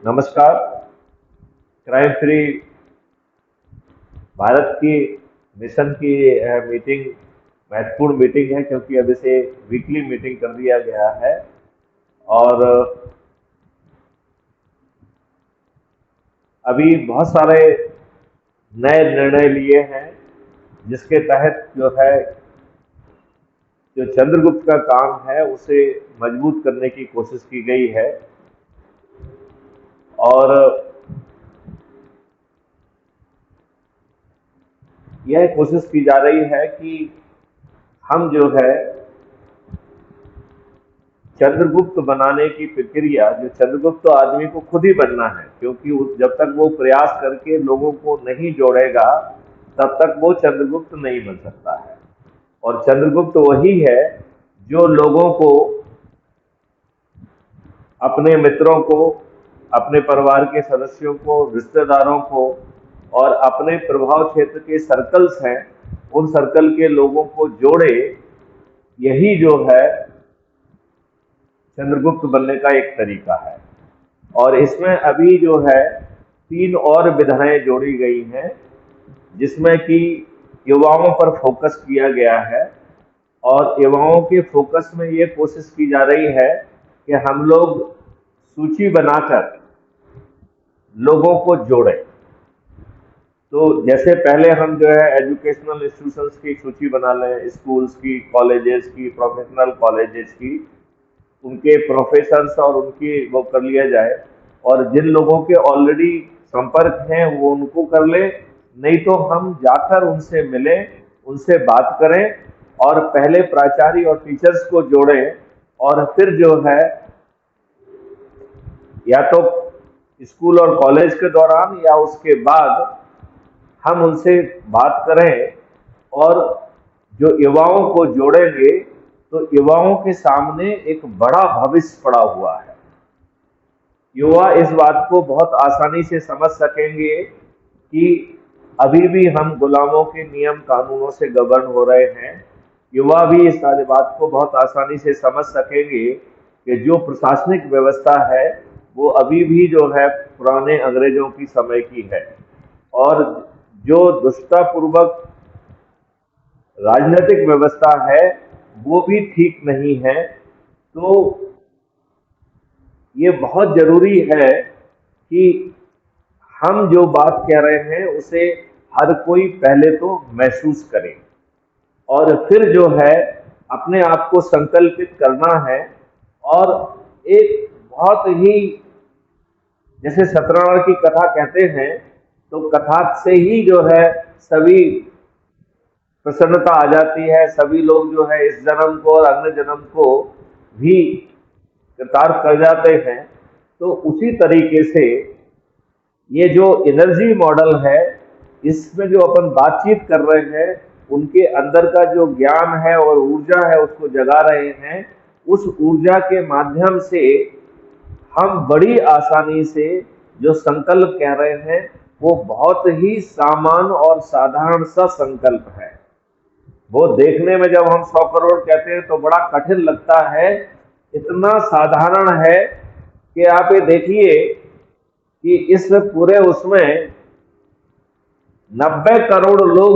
नमस्कार। Crime free Bharat की mission की मीटिंग महत्वपूर्ण मीटिंग है, क्योंकि अब इसे वीकली मीटिंग कर दिया गया है। और अभी बहुत सारे नए निर्णय लिए हैं, जिसके तहत जो चंद्रगुप्त का काम है उसे मजबूत करने की कोशिश की गई है। और यह कोशिश की जा रही है कि हम चंद्रगुप्त बनाने की प्रक्रिया, जो चंद्रगुप्त तो आदमी को खुद ही बनना है, क्योंकि जब तक वो प्रयास करके लोगों को नहीं जोड़ेगा तब तक वो चंद्रगुप्त नहीं बन सकता है। और चंद्रगुप्त वही है जो लोगों को, अपने मित्रों को, अपने परिवार के सदस्यों को, रिश्तेदारों को और अपने प्रभाव क्षेत्र के सर्कल्स हैं, उन सर्कल के लोगों को जोड़े। यही चंद्रगुप्त बनने का एक तरीका है। और इसमें अभी 3 और विधाएं जोड़ी गई हैं, जिसमें कि युवाओं पर फोकस किया गया है। और युवाओं के फोकस में ये कोशिश की जा रही है कि हम लोग सूची बनाकर लोगों को जोड़ें। तो जैसे पहले हम एजुकेशनल इंस्टीट्यूशंस की सूची बना लें, स्कूल्स की, कॉलेजेस की, प्रोफेशनल कॉलेजेस की, उनके प्रोफेसर्स और उनकी वो कर लिया जाए। और जिन लोगों के ऑलरेडी संपर्क हैं वो उनको कर ले, नहीं तो हम जाकर उनसे मिलें, उनसे बात करें और पहले प्राचार्य और टीचर्स को जोड़ें। और फिर या तो स्कूल और कॉलेज के दौरान या उसके बाद हम उनसे बात करें। और जो युवाओं को जोड़ेंगे तो युवाओं के सामने एक बड़ा भविष्य पड़ा हुआ है। युवा इस बात को बहुत आसानी से समझ सकेंगे कि अभी भी हम गुलामों के नियम कानूनों से गवर्न हो रहे हैं। युवा भी इस सारी बात को बहुत आसानी से समझ सकेंगे कि जो प्रशासनिक व्यवस्था है वो अभी भी पुराने अंग्रेजों की समय की है। और जो दुष्टतापूर्वक राजनीतिक व्यवस्था है वो भी ठीक नहीं है। तो ये बहुत जरूरी है कि हम जो बात कह रहे हैं उसे हर कोई पहले तो महसूस करे, और फिर अपने आप को संकल्पित करना है। और एक बहुत ही, जैसे सत्यनारायण की कथा कहते हैं, तो कथा से ही सभी प्रसन्नता आ जाती है। सभी लोग इस जन्म को और अगले जन्म को भी कृतार्थ कर जाते हैं। तो उसी तरीके से ये जो एनर्जी मॉडल है, इसमें जो अपन बातचीत कर रहे हैं, उनके अंदर का जो ज्ञान है और ऊर्जा है उसको जगा रहे हैं। उस ऊर्जा के माध्यम से हम बड़ी आसानी से जो संकल्प कह रहे हैं वो बहुत ही सामान्य और साधारण सा संकल्प है। वो देखने में जब हम 100 करोड़ कहते हैं तो बड़ा कठिन लगता है, इतना साधारण है कि आप ये देखिए कि इस पूरे उसमें 90 करोड़ लोग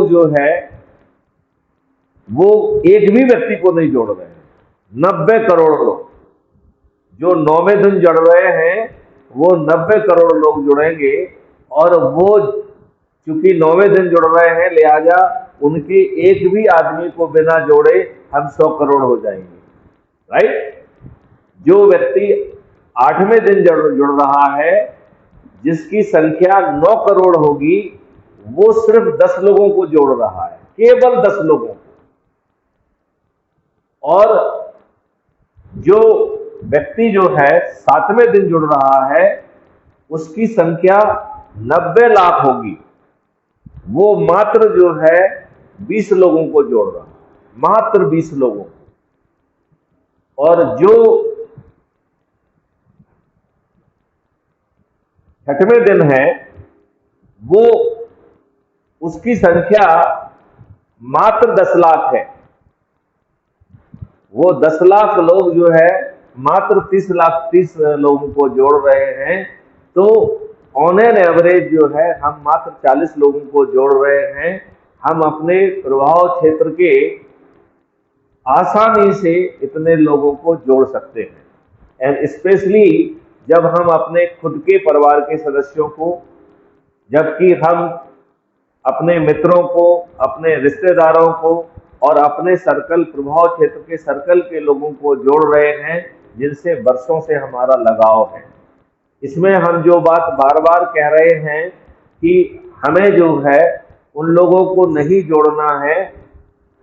वो एक भी व्यक्ति को नहीं जोड़ रहे हैं। 90 करोड़ लोग जो 9वें दिन जुड़ रहे हैं वो 90 करोड़ लोग जुड़ेंगे। और वो चूंकि 9वें दिन जुड़ रहे हैं, लिहाजा उनके एक भी आदमी को बिना जोड़े हम 100 करोड़ हो जाएंगे। राइट? जो व्यक्ति 8वें दिन जुड़ रहा है, जिसकी संख्या 9 करोड़ होगी, वो सिर्फ 10 लोगों को जोड़ रहा है, केवल 10 लोगों को। और जो व्यक्ति 7वें दिन जुड़ रहा है, उसकी संख्या 90 लाख होगी, वो मात्र 20 लोगों को जोड़ रहा है, मात्र 20 लोगों को। और जो 6वें दिन है, वो उसकी संख्या मात्र 10 लाख है। वो 10 लाख लोग मात्र 30 लोगों को जोड़ रहे हैं। तो ऑन एन एवरेज जो है हम मात्र 40 लोगों को जोड़ रहे हैं। हम अपने प्रभाव क्षेत्र के आसानी से इतने लोगों को जोड़ सकते हैं। एंड स्पेशली जब हम अपने खुद के परिवार के सदस्यों को, जबकि हम अपने मित्रों को, अपने रिश्तेदारों को और अपने सर्कल, प्रभाव क्षेत्र के सर्कल के लोगों को जोड़ रहे हैं जिनसे वर्षों से हमारा लगाव है। इसमें हम जो बात बार बार कह रहे हैं कि हमें जो है उन लोगों को नहीं जोड़ना है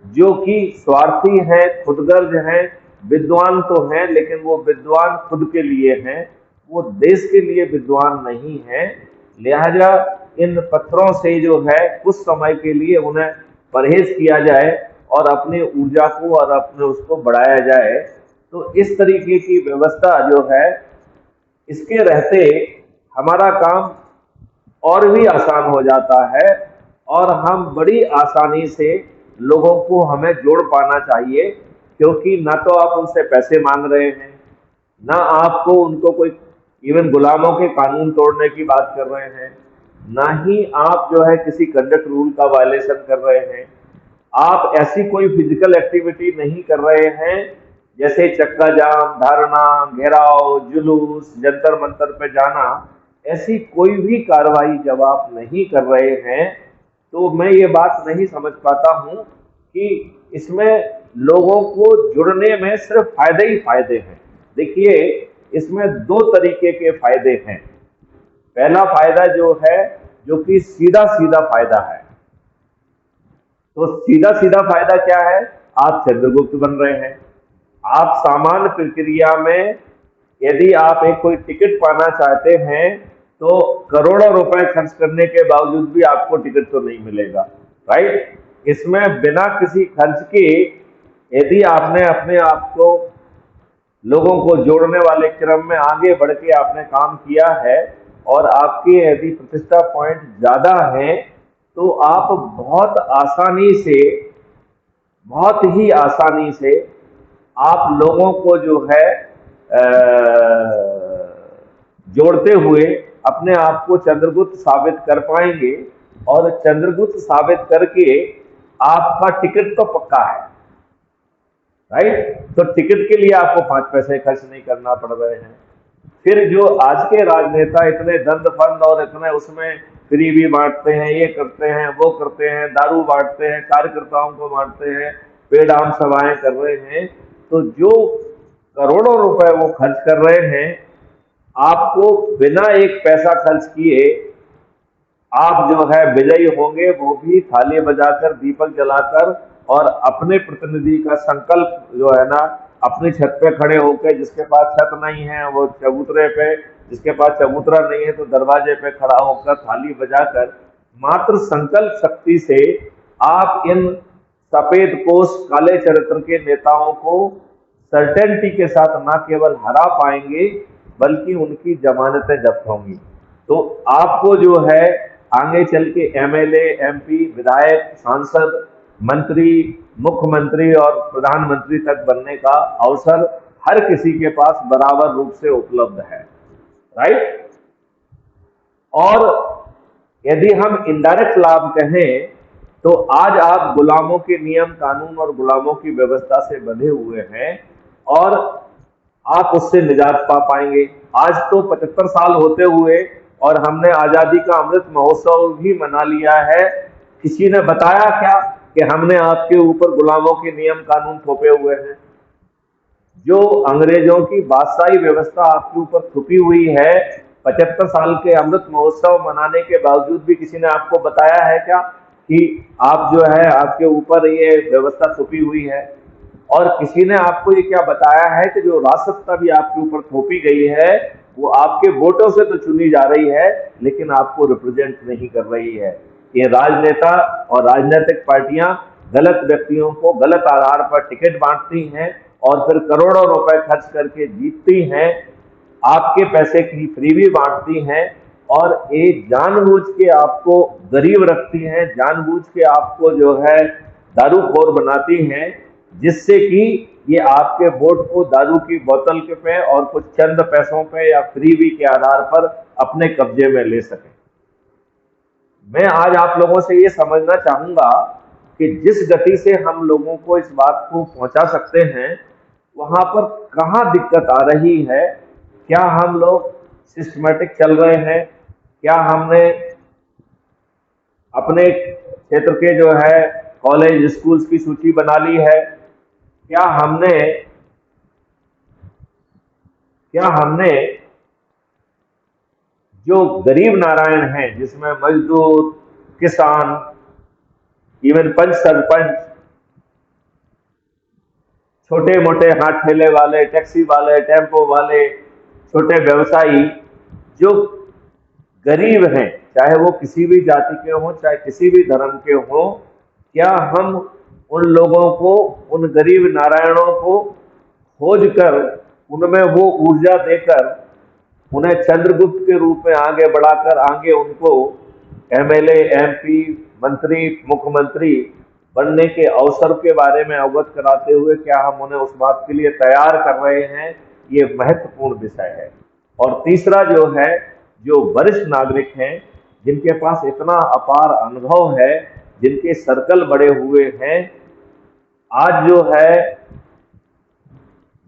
जो कि स्वार्थी हैं, खुदगर्ज हैं, विद्वान तो हैं लेकिन वो विद्वान खुद के लिए हैं, वो देश के लिए विद्वान नहीं है। लिहाजा इन पत्थरों से जो है कुछ समय के लिए उन्हें परहेज किया जाए और अपनी ऊर्जा को और अपने उसको बढ़ाया जाए। तो इस तरीके की व्यवस्था जो है, इसके रहते हमारा काम और भी आसान हो जाता है और हम बड़ी आसानी से लोगों को हमें जोड़ पाना चाहिए, क्योंकि ना तो आप उनसे पैसे मांग रहे हैं, ना आपको उनको कोई इवन गुलामों के कानून तोड़ने की बात कर रहे हैं, ना ही आप जो है किसी कंडक्ट रूल का वायलेशन कर रहे हैं। आप ऐसी कोई फिजिकल एक्टिविटी नहीं कर रहे हैं जैसे चक्का जाम, धरना, घेराव, जुलूस, जंतर मंतर पे जाना। ऐसी कोई भी कार्रवाई जब आप नहीं कर रहे हैं तो मैं ये बात नहीं समझ पाता हूं कि इसमें लोगों को जुड़ने में सिर्फ फायदे ही फायदे हैं। देखिए, इसमें दो तरीके के फायदे हैं। पहला फायदा जो है, जो कि सीधा सीधा फायदा है, तो सीधा सीधा फायदा क्या है? आप चंद्रगुप्त बन रहे हैं। आप सामान्य प्रक्रिया में यदि आप एक कोई टिकट पाना चाहते हैं तो करोड़ों रुपए खर्च करने के बावजूद भी आपको टिकट तो नहीं मिलेगा, राइट? इसमें बिना किसी खर्च के यदि आपने अपने आप को लोगों को जोड़ने वाले क्रम में आगे बढ़ के आपने काम किया है और आपके यदि प्रतिष्ठा पॉइंट ज्यादा है तो आप बहुत आसानी से, बहुत ही आसानी से आप लोगों को जो है जोड़ते हुए अपने आप को चंद्रगुप्त साबित कर पाएंगे और चंद्रगुप्त साबित करके आपका टिकट तो पक्का है, राइट? तो टिकट के लिए आपको 5 पैसे खर्च नहीं करना पड़ रहे हैं। फिर जो आज के राजनेता इतने दंड फंड और इतने उसमें फ्री भी बांटते हैं, ये करते हैं, वो करते हैं, दारू बांटते हैं, कार्यकर्ताओं को बांटते हैं, पेड आम सभाएं कर रहे हैं, तो जो करोड़ों रुपए वो खर्च कर रहे हैं, आपको बिना एक पैसा खर्च किए आप जो है विजयी होंगे, वो भी थाली बजाकर, दीपक जलाकर और अपने प्रतिनिधि का संकल्प जो है ना, अपनी छत पे खड़े होकर, जिसके पास छत नहीं है वो चबूतरे पे, जिसके पास चबूतरा नहीं है तो दरवाजे पे खड़ा होकर थाली बजाकर, मात्र संकल्प शक्ति से आप इन सफेद पोष काले चरित्र के नेताओं को सर्टेनिटी के साथ न केवल हरा पाएंगे बल्कि उनकी जमानतें जब्त होंगी। तो आपको जो है आगे चल के एमएलए, एमपी, विधायक, सांसद, मंत्री, मुख्यमंत्री और प्रधानमंत्री तक बनने का अवसर हर किसी के पास बराबर रूप से उपलब्ध है, राइट? और यदि हम इनडायरेक्ट लाभ कहें तो आज आप गुलामों के नियम कानून और गुलामों की व्यवस्था से बंधे हुए हैं और आप उससे निजात पा पाएंगे। आज तो 75 साल होते हुए और हमने आजादी का अमृत महोत्सव भी मना लिया है। किसी ने बताया क्या कि हमने आपके ऊपर गुलामों के नियम कानून थोपे हुए हैं? जो अंग्रेजों की बादशाही व्यवस्था आपके ऊपर थोपी हुई है, 75 साल के अमृत महोत्सव मनाने के बावजूद भी किसी ने आपको बताया है क्या कि आप जो है आपके ऊपर ये व्यवस्था थोपी हुई है? और किसी ने आपको ये क्या बताया है कि जो राजसत्ता भी आपके ऊपर थोपी गई है वो आपके वोटों से तो चुनी जा रही है लेकिन आपको रिप्रेजेंट नहीं कर रही है? ये राजनेता और राजनीतिक पार्टियां गलत व्यक्तियों को गलत आधार पर टिकट बांटती हैं और फिर करोड़ों रुपए खर्च करके जीतती हैं, आपके पैसे की फ्री भी बांटती हैं और ये जानबूझ के आपको गरीब रखती हैं, जानबूझ के आपको जो है दारूखोर बनाती हैं, जिससे कि ये आपके वोट को दारू की बोतल के पे और कुछ चंद पैसों पे या फ्रीबी के आधार पर अपने कब्जे में ले सकें। मैं आज आप लोगों से ये समझना चाहूंगा कि जिस गति से हम लोगों को इस बात को पहुंचा सकते हैं, वहां पर कहाँ दिक्कत आ रही है। क्या हम लोग सिस्टमेटिक चल रहे हैं? क्या हमने अपने क्षेत्र के जो है कॉलेज स्कूल्स की सूची बना ली है? क्या हमने क्या हमने जो गरीब नारायण हैं, जिसमें मजदूर, किसान, इवन पंच सरपंच, छोटे मोटे हाथ ठेले वाले, टैक्सी वाले, टेम्पो वाले, छोटे व्यवसायी जो गरीब हैं, चाहे वो किसी भी जाति के हों, चाहे किसी भी धर्म के हों, क्या हम उन लोगों को, उन गरीब नारायणों को खोज कर उनमें वो ऊर्जा देकर उन्हें चंद्रगुप्त के रूप में आगे बढ़ाकर आगे उनको एमएलए, एमपी, मंत्री, मुख्यमंत्री बनने के अवसर के बारे में अवगत कराते हुए क्या हम उन्हें उस बात के लिए तैयार कर रहे हैं? ये महत्वपूर्ण विषय है। और तीसरा जो है, जो वरिष्ठ नागरिक हैं, जिनके पास इतना अपार अनुभव है, जिनके सर्कल बड़े हुए हैं, आज जो है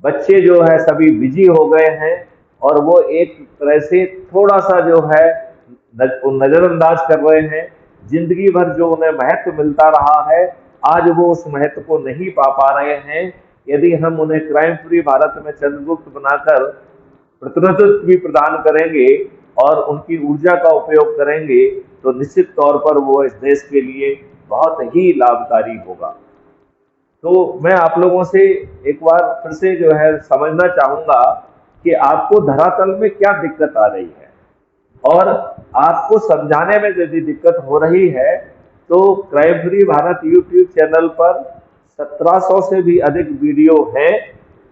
बच्चे जो है सभी बिजी हो गए हैं और वो एक तरह से थोड़ा सा जो है नजरअंदाज कर रहे हैं। जिंदगी भर जो उन्हें महत्व मिलता रहा है, आज वो उस महत्व को नहीं पा पा रहे हैं। यदि हम उन्हें क्राइम फ्री भारत में चंद्रगुप्त बनाकर प्रतिनिधित्व भी प्रदान करेंगे और उनकी ऊर्जा का उपयोग करेंगे, तो निश्चित तौर पर वो इस देश के लिए बहुत ही लाभकारी होगा। तो मैं आप लोगों से एक बार फिर से जो है समझना चाहूंगा कि आपको धरातल में क्या दिक्कत आ रही है, और आपको समझाने में यदि दिक्कत हो रही है तो crime free Bharat YouTube channel पर 1700 से भी अधिक वीडियो हैं।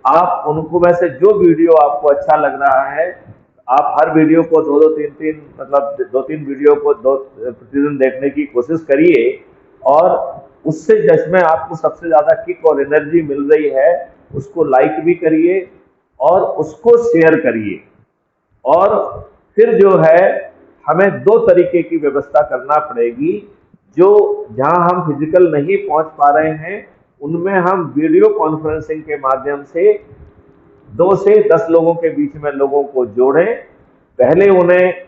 आप उनको में से जो वीडियो आपको अच्छा लग रहा है, आप हर वीडियो को दो दो तीन तीन मतलब दो तीन वीडियो को प्रतिदिन देखने की कोशिश करिए, और उससे जिसमें आपको सबसे ज्यादा किक और एनर्जी मिल रही है उसको लाइक भी करिए और उसको शेयर करिए। और फिर जो है हमें दो तरीके की व्यवस्था करना पड़ेगी। जो जहां हम फिजिकल नहीं पहुंच पा रहे हैं, उनमें हम वीडियो कॉन्फ्रेंसिंग के माध्यम से 2 से 10 लोगों के बीच में लोगों को जोड़ें। पहले उन्हें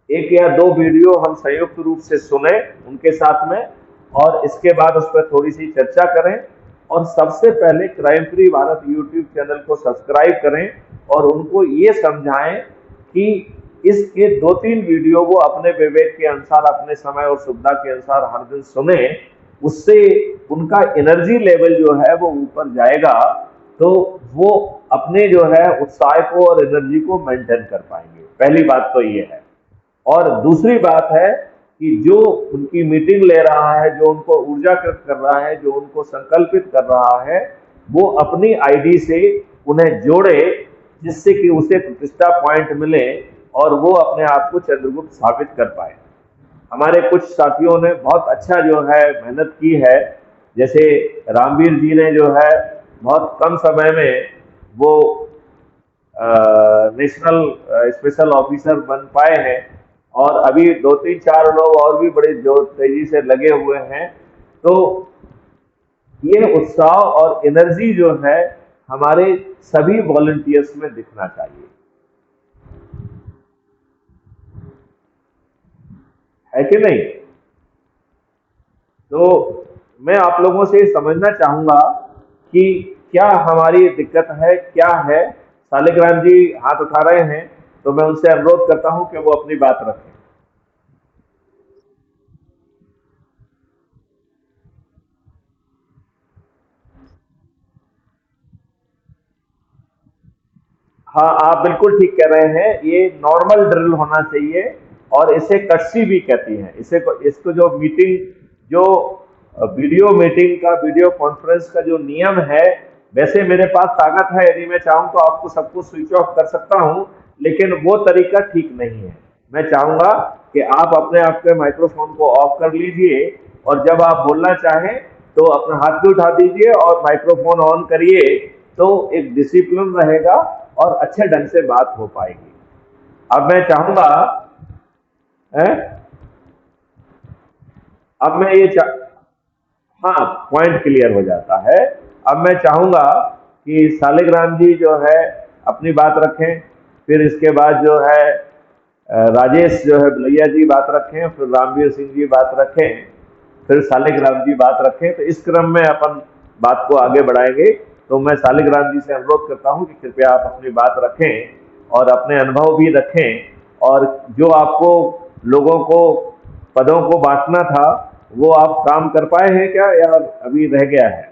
1 या 2 वीडियो हम संयुक्त रूप से सुने उनके साथ में, और इसके बाद उस पर थोड़ी सी चर्चा करें। और सबसे पहले crime free Bharat YouTube channel को सब्सक्राइब करें और उनको ये समझाएं कि इसके 2-3 वीडियो वो अपने विवेक के अनुसार, अपने समय और सुविधा के अनुसार हर दिन सुने। उससे उनका एनर्जी लेवल जो है वो ऊपर जाएगा, तो वो अपने जो है उत्साह को और एनर्जी को मेंटेन कर पाएंगे। पहली बात तो ये है। और दूसरी बात है कि जो उनकी मीटिंग ले रहा है, जो उनको ऊर्जाकृत कर रहा है, जो उनको संकल्पित कर रहा है, वो अपनी आईडी से उन्हें जोड़े, जिससे कि उसे प्रतिष्ठा पॉइंट मिले और वो अपने आप को चंद्रगुप्त साबित कर पाए। हमारे कुछ साथियों ने बहुत अच्छा जो है मेहनत की है, जैसे रामवीर जी ने जो है बहुत कम समय में वो नेशनल स्पेशल ऑफिसर बन पाए हैं, और अभी 2-3-4 लोग और भी बड़े जो तेजी से लगे हुए हैं। तो ये उत्साह और एनर्जी जो है हमारे सभी वॉलंटियर्स में दिखना चाहिए, है कि नहीं? तो मैं आप लोगों से समझना चाहूंगा कि क्या हमारी दिक्कत है, क्या है। शालिग्राम जी हाथ उठा रहे हैं, तो मैं उनसे अनुरोध करता हूं कि वो अपनी बात रखें। हाँ, आप बिल्कुल ठीक कह रहे हैं। ये नॉर्मल ड्रिल होना चाहिए, और इसे कटसी भी कहती हैं। इसको जो मीटिंग, जो वीडियो मीटिंग का, वीडियो कॉन्फ्रेंस का जो नियम है, वैसे मेरे पास ताकत है, यदि मैं चाहूं तो आपको सबको स्विच ऑफ कर सकता हूं, लेकिन वो तरीका ठीक नहीं है। मैं चाहूंगा कि आप अपने आपके माइक्रोफोन को ऑफ कर लीजिए, और जब आप बोलना चाहें तो अपना हाथ भी उठा दीजिए और माइक्रोफोन ऑन करिए, तो एक डिसिप्लिन रहेगा और अच्छे ढंग से बात हो पाएगी। अब मैं चाहूंगा, है, अब मैं हाँ, पॉइंट क्लियर हो जाता है। अब मैं चाहूंगा कि सालिग्राम जी जो है अपनी बात रखें, फिर इसके बाद जो है राजेश जो है भैया जी बात रखें, फिर रामवीर सिंह जी बात रखें, फिर सालिग्राम जी बात रखें। तो इस क्रम में अपन बात को आगे बढ़ाएंगे। तो मैं सालिग्राम जी से अनुरोध करता हूं कि कृपया आप अपनी बात रखें और अपने अनुभव भी रखें, और जो आपको लोगों को पदों को बांटना था वो आप काम कर पाए हैं क्या, या अभी रह गया है?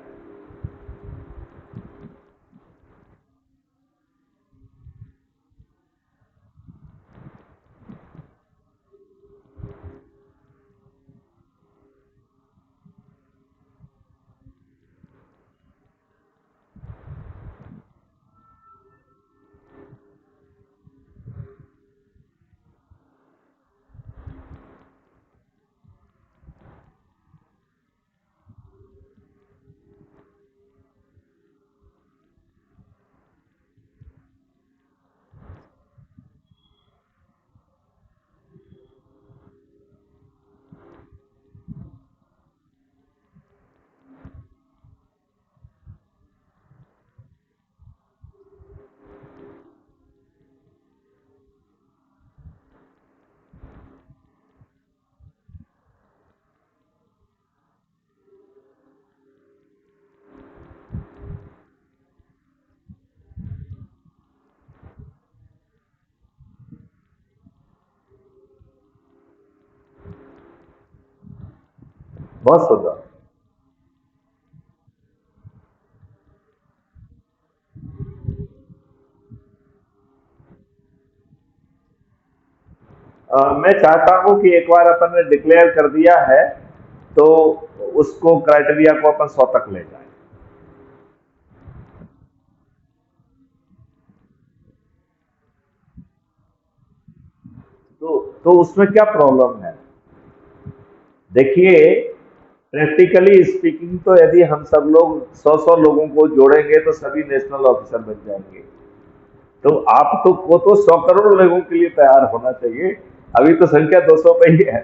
बहुत सुंदर। मैं चाहता हूं कि एक बार अपन ने डिक्लेयर कर दिया है तो उसको क्राइटेरिया को अपन 100 तक ले जाएं। तो उसमें क्या प्रॉब्लम है? देखिए, प्रैक्टिकली स्पीकिंग तो यदि हम सब लोग 100-100 लोगों को जोड़ेंगे तो सभी नेशनल ऑफिसर बन जाएंगे। तो आप तो वो तो 100 करोड़ लोगों के लिए तैयार होना चाहिए। अभी तो संख्या 200 पे ही है।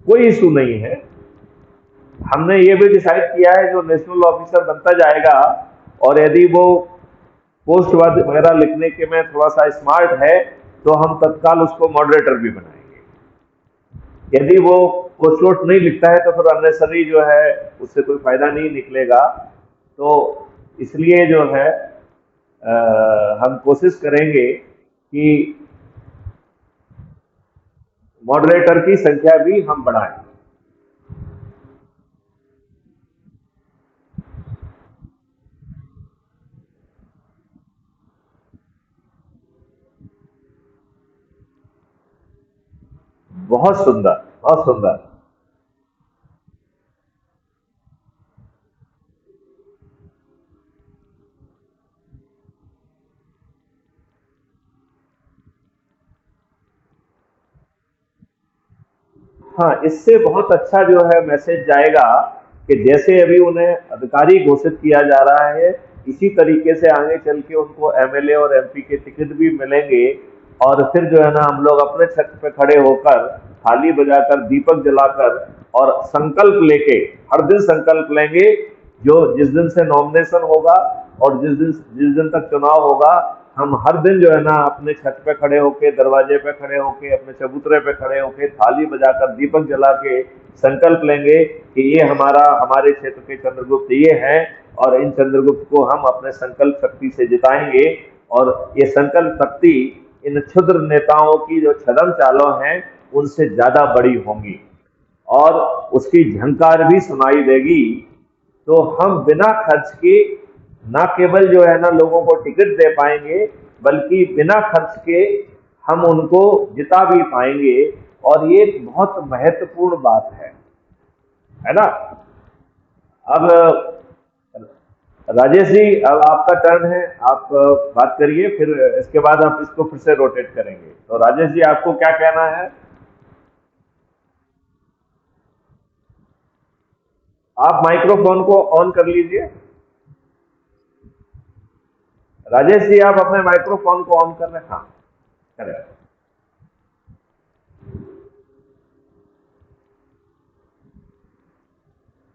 कोई इशू नहीं है। हमने ये भी डिसाइड किया है, जो नेशनल ऑफिसर बनता जाएगा और यदि वो पोस्ट वगैरह लिखने के में थोड़ा सा स्मार्ट है तो हम तत्काल उसको मॉडरेटर भी बनाएंगे। यदि वो पोस्ट वोस्ट नहीं लिखता है तो फिर अननेसरी जो है उससे कोई फायदा नहीं निकलेगा। तो इसलिए जो है हम कोशिश करेंगे कि मॉडरेटर की संख्या भी हम बढ़ाएं। बहुत सुंदर, बहुत सुंदर। हाँ, इससे बहुत अच्छा जो है मैसेज जाएगा कि जैसे अभी उन्हें अधिकारी घोषित किया जा रहा है, इसी तरीके से आगे चल के उनको एमएलए और एमपी के टिकट भी मिलेंगे। और फिर जो है ना हम लोग अपने छत पे खड़े होकर थाली बजाकर दीपक जलाकर और संकल्प लेके हर दिन संकल्प लेंगे, जो जिस दिन से नॉमिनेशन होगा और जिस दिन तक चुनाव होगा, हम हर दिन जो है ना अपने छत पे खड़े होके, दरवाजे पे खड़े होके, अपने चबूतरे पे खड़े होके थाली बजाकर दीपक जला के संकल्प लेंगे कि ये हमारा हमारे क्षेत्र के चंद्रगुप्त ये हैं, और इन चंद्रगुप्त को हम अपने संकल्प शक्ति से जिताएंगे। और ये संकल्प शक्ति इन क्षुद्र नेताओं की जो छदम चालों हैं उनसे ज्यादा बड़ी होंगी, और उसकी झंकार भी सुनाई देगी। तो हम बिना खर्च के ना केवल जो है ना लोगों को टिकट दे पाएंगे, बल्कि बिना खर्च के हम उनको जिता भी पाएंगे। और ये एक बहुत महत्वपूर्ण बात है ना? अब राजेश जी, अब आपका टर्न है। आप बात करिए, फिर इसके बाद आप इसको फिर से रोटेट करेंगे। तो राजेश जी, आपको क्या कहना है? आप माइक्रोफोन को ऑन कर लीजिए। राजेश जी, आप अपने माइक्रोफोन को ऑन कर रहे हैं? हाँ, करें।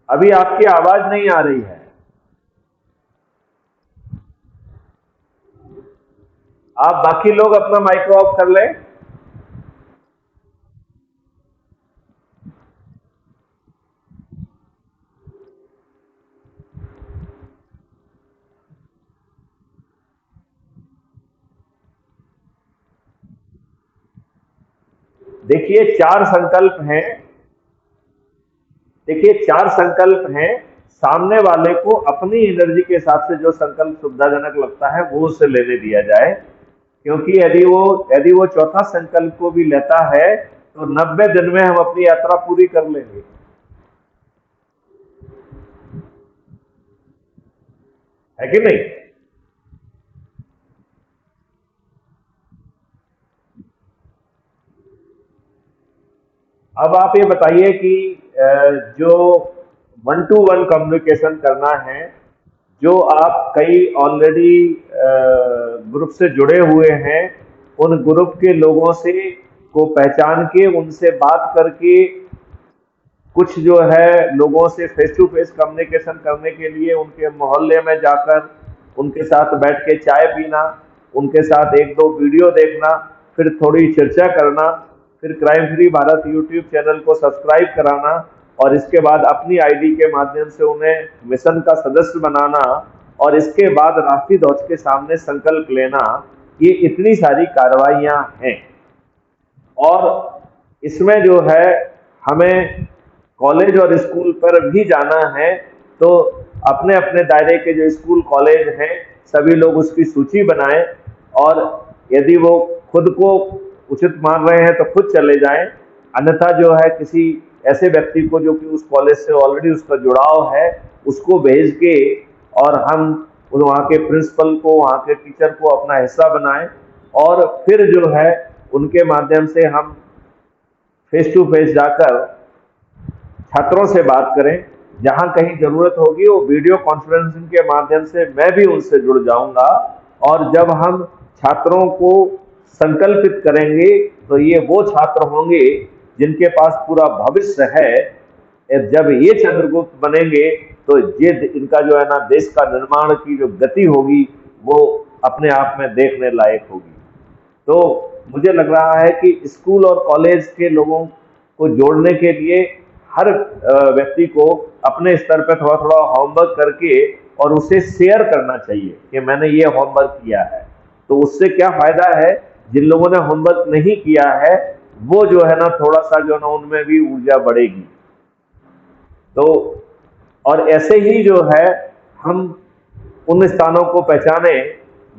अभी आपकी आवाज नहीं आ रही है। आप बाकी लोग अपना माइक्रो ऑफ कर लें। देखिए, चार संकल्प हैं। देखिए, चार संकल्प हैं। सामने वाले को अपनी एनर्जी के हिसाब से जो संकल्प सुविधाजनक लगता है वो उसे लेने दिया जाए। क्योंकि यदि वो चौथा संकल्प को भी लेता है तो 90 दिन में हम अपनी यात्रा पूरी कर लेंगे। है कि नहीं? अब आप ये बताइए कि जो वन टू वन कम्युनिकेशन करना है, जो आप कई ऑलरेडी ग्रुप से जुड़े हुए हैं, उन ग्रुप के लोगों से को पहचान के उनसे बात करके कुछ जो है लोगों से फेस टू फेस कम्युनिकेशन करने के लिए उनके मोहल्ले में जाकर उनके साथ बैठ के चाय पीना, उनके साथ एक दो वीडियो देखना, फिर थोड़ी चर्चा करना, फिर crime free Bharat YouTube channel को सब्सक्राइब कराना, और इसके बाद अपनी आईडी के माध्यम से उन्हें मिशन का सदस्य बनाना, और इसके बाद राष्ट्रीय ध्वज के सामने संकल्प लेना। ये इतनी सारी कार्रवाइयां हैं। और इसमें जो है हमें कॉलेज और स्कूल पर भी जाना है, तो अपने अपने दायरे के जो स्कूल कॉलेज हैं सभी लोग उसकी सूची बनाएं, और यदि वो खुद को उचित मान रहे हैं तो खुद चले जाएं। अन्यथा जो है किसी ऐसे व्यक्ति को जो कि उस कॉलेज से ऑलरेडी उसका जुड़ाव है उसको भेज के, और हम वहाँ के प्रिंसिपल को, वहाँ के टीचर को अपना हिस्सा बनाएं, और फिर जो है उनके माध्यम से हम फेस टू फेस जाकर छात्रों से बात करें। जहां कहीं जरूरत होगी वो वीडियो कॉन्फ्रेंसिंग के माध्यम से मैं भी उनसे जुड़ जाऊंगा। और जब हम छात्रों को संकल्पित करेंगे तो ये वो छात्र होंगे जिनके पास पूरा भविष्य है। जब ये चंद्रगुप्त बनेंगे तो ये इनका जो है ना देश का निर्माण की जो गति होगी वो अपने आप में देखने लायक होगी। तो मुझे लग रहा है कि स्कूल और कॉलेज के लोगों को जोड़ने के लिए हर व्यक्ति को अपने स्तर पर थोड़ा थोड़ा होमवर्क करके और उसे शेयर करना चाहिए कि मैंने ये होमवर्क किया है। तो उससे क्या फायदा है, जिन लोगों ने होमवर्क नहीं किया है वो जो है ना थोड़ा सा जो है ना उनमें भी ऊर्जा बढ़ेगी। तो और ऐसे ही जो है हम उन स्थानों को पहचाने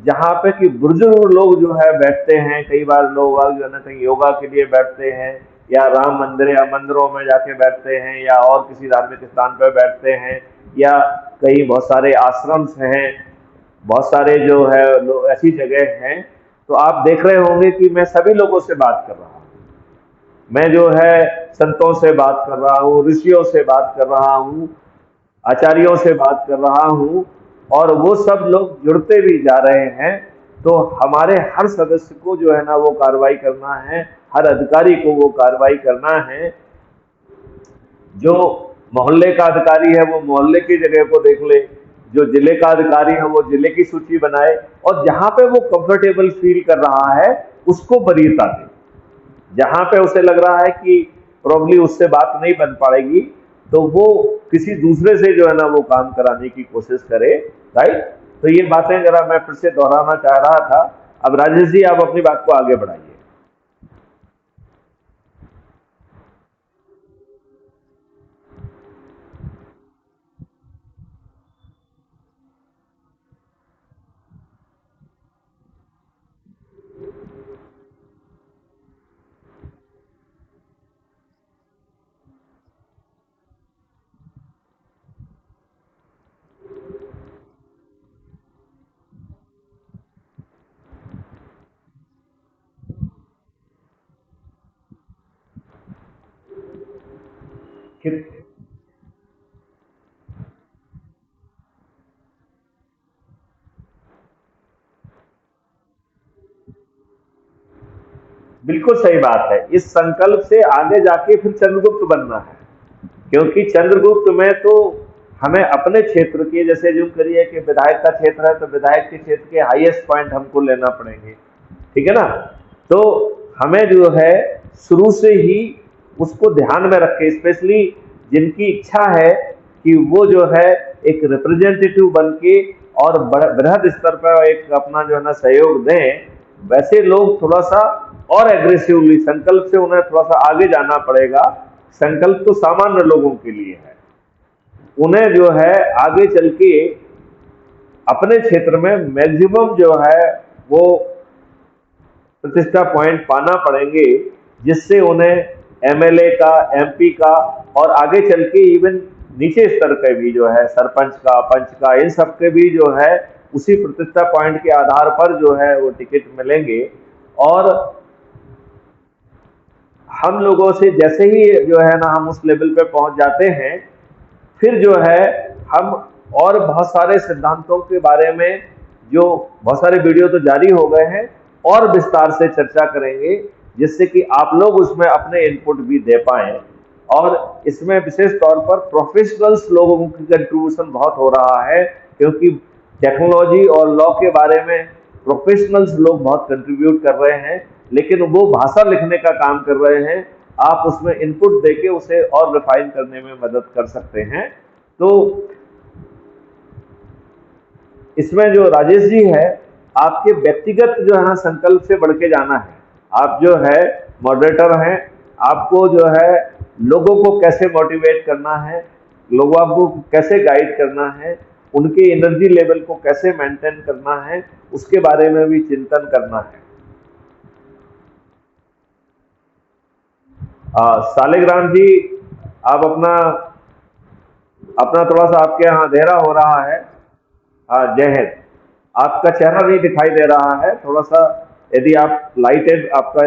जहां पे कि बुजुर्ग लोग जो है बैठते हैं। कई बार लोग जो है ना कहीं योगा के लिए बैठते हैं, या राम मंदिर या मंदिरों में जाके बैठते हैं, या और किसी धार्मिक स्थान पर बैठते हैं, या कई बहुत सारे आश्रम्स हैं, बहुत सारे जो है ऐसी जगह हैं। तो आप देख रहे होंगे कि मैं सभी लोगों से बात कर रहा हूँ। मैं जो है संतों से बात कर रहा हूँ, ऋषियों से बात कर रहा हूँ, आचार्यों से बात कर रहा हूँ, और वो सब लोग जुड़ते भी जा रहे हैं। तो हमारे हर सदस्य को जो है ना वो कार्रवाई करना है, हर अधिकारी को वो कार्रवाई करना है। जो मोहल्ले का अधिकारी है वो मोहल्ले की जगह को देख ले, जो जिले का अधिकारी है वो जिले की सूची बनाए, और जहां पे वो कंफर्टेबल फील कर रहा है उसको वरीयता दे। जहां पे उसे लग रहा है कि प्रॉब्ली उससे बात नहीं बन पाएगी तो वो किसी दूसरे से जो है ना वो काम कराने की कोशिश करे। राइट? तो ये बातें जरा मैं फिर से दोहराना चाह रहा था। अब राजेश जी, आप अपनी बात को आगे बढ़ाइए। कि- बिल्कुल सही बात है। इस संकल्प से आगे जाके फिर चंद्रगुप्त बनना है, क्योंकि चंद्रगुप्त में तो हमें अपने क्षेत्र के, जैसे जो करिए कि विधायक का क्षेत्र है तो विधायक के क्षेत्र के हाईएस्ट पॉइंट हमको लेना पड़ेंगे, ठीक है ना। तो हमें जो है शुरू से ही उसको ध्यान में रख के, स्पेशली जिनकी इच्छा है कि वो जो है एक रिप्रेजेंटेटिव बन के और बृहद स्तर पर एक अपना जो है ना सहयोग दें, वैसे लोग थोड़ा सा और एग्रेसिवली संकल्प से उन्हें थोड़ा सा आगे जाना पड़ेगा। संकल्प तो सामान्य लोगों के लिए है, उन्हें जो है आगे चल के अपने क्षेत्र में मैक्सिमम जो है वो प्रतिष्ठा पॉइंट पाना पड़ेंगे, जिससे उन्हें एमएलए का, एमपी का और आगे चल के इवन नीचे स्तर के भी जो है सरपंच का, पंच का, इन सब के भी जो है उसी प्रतिष्ठा पॉइंट के आधार पर जो है वो टिकट मिलेंगे। और हम लोगों से जैसे ही जो है ना हम उस लेवल पे पहुंच जाते हैं, फिर जो है हम और बहुत सारे सिद्धांतों के बारे में, जो बहुत सारे वीडियो तो जारी हो गए हैं, और विस्तार से चर्चा करेंगे, जिससे कि आप लोग उसमें अपने इनपुट भी दे पाए। और इसमें विशेष तौर पर प्रोफेशनल्स लोगों की कंट्रीब्यूशन बहुत हो रहा है, क्योंकि टेक्नोलॉजी और लॉ के बारे में प्रोफेशनल्स लोग बहुत कंट्रीब्यूट कर रहे हैं, लेकिन वो भाषा लिखने का काम कर रहे हैं। आप उसमें इनपुट देके उसे और रिफाइन करने में मदद कर सकते हैं। तो इसमें जो राजेश जी है, आपके व्यक्तिगत जो है ना संकल्प से बढ़ के जाना है। आप जो है मॉडरेटर हैं, आपको जो है लोगों को कैसे मोटिवेट करना है, लोगों को कैसे गाइड करना है, उनके एनर्जी लेवल को कैसे मेंटेन करना है, उसके बारे में भी चिंतन करना है। सालिग्राम जी, आप अपना अपना थोड़ा सा, आपके यहाँ अंधेरा हो रहा है। जय हिंद। आपका चेहरा नहीं दिखाई दे रहा है, थोड़ा सा यदि आप लाइटेड आपका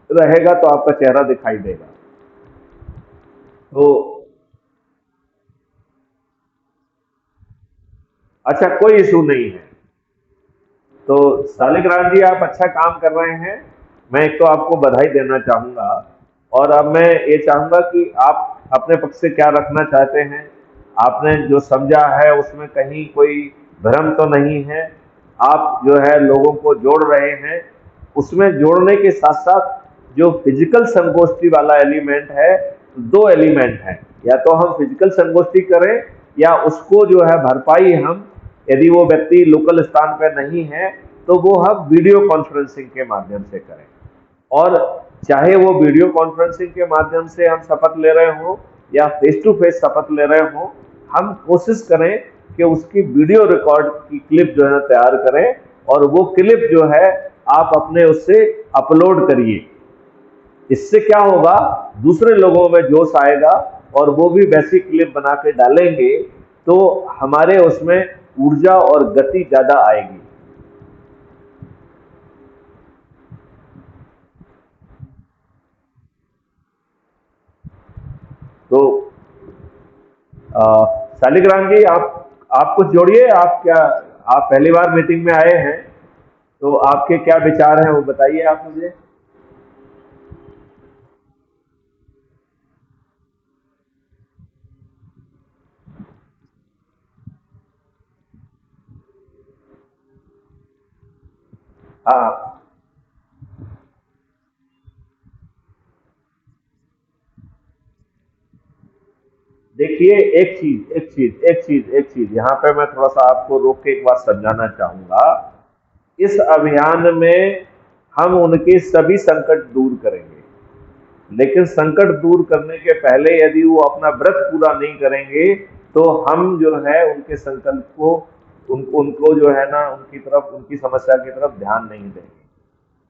रहेगा तो आपका चेहरा दिखाई देगा। तो अच्छा, कोई इशू नहीं है। तो शालिग्राम जी, आप अच्छा काम कर रहे हैं। मैं एक तो आपको बधाई देना चाहूंगा, और अब मैं ये चाहूंगा कि आप अपने पक्ष से क्या रखना चाहते हैं। आपने जो समझा है उसमें कहीं कोई भ्रम तो नहीं है। आप जो है लोगों को जोड़ रहे हैं, उसमें जोड़ने के साथ साथ जो फिजिकल संगोष्ठी वाला एलिमेंट है, दो एलिमेंट है, या तो हम फिजिकल संगोष्ठी करें, या उसको जो है भरपाई हम, यदि वो व्यक्ति लोकल स्थान पर नहीं है तो वो हम वीडियो कॉन्फ्रेंसिंग के माध्यम से करें। और चाहे वो वीडियो कॉन्फ्रेंसिंग के माध्यम से हम शपथ ले रहे हो या फेस टू फेस शपथ ले रहे हो, हम कोशिश करें कि उसकी वीडियो रिकॉर्ड की क्लिप जो है तैयार करें, और वो क्लिप जो है आप अपने उससे अपलोड करिए। इससे क्या होगा, दूसरे लोगों में जोश आएगा और वो भी वैसी क्लिप बना के डालेंगे, तो हमारे उसमें ऊर्जा और गति ज्यादा आएगी। तो शालिग्राम जी, आप कुछ जोड़िए। आप क्या, आप पहली बार मीटिंग में आए हैं, तो आपके क्या विचार हैं वो बताइए आप मुझे। हाँ, देखिए, एक चीज यहाँ पे मैं थोड़ा सा आपको रोक के एक बात समझाना चाहूंगा। इस अभियान में हम उनके सभी संकट दूर करेंगे, लेकिन संकट दूर करने के पहले यदि वो अपना व्रत पूरा नहीं करेंगे, तो हम जो है उनके संकल्प को, उनको जो है ना उनकी तरफ, उनकी समस्या की तरफ ध्यान नहीं देंगे।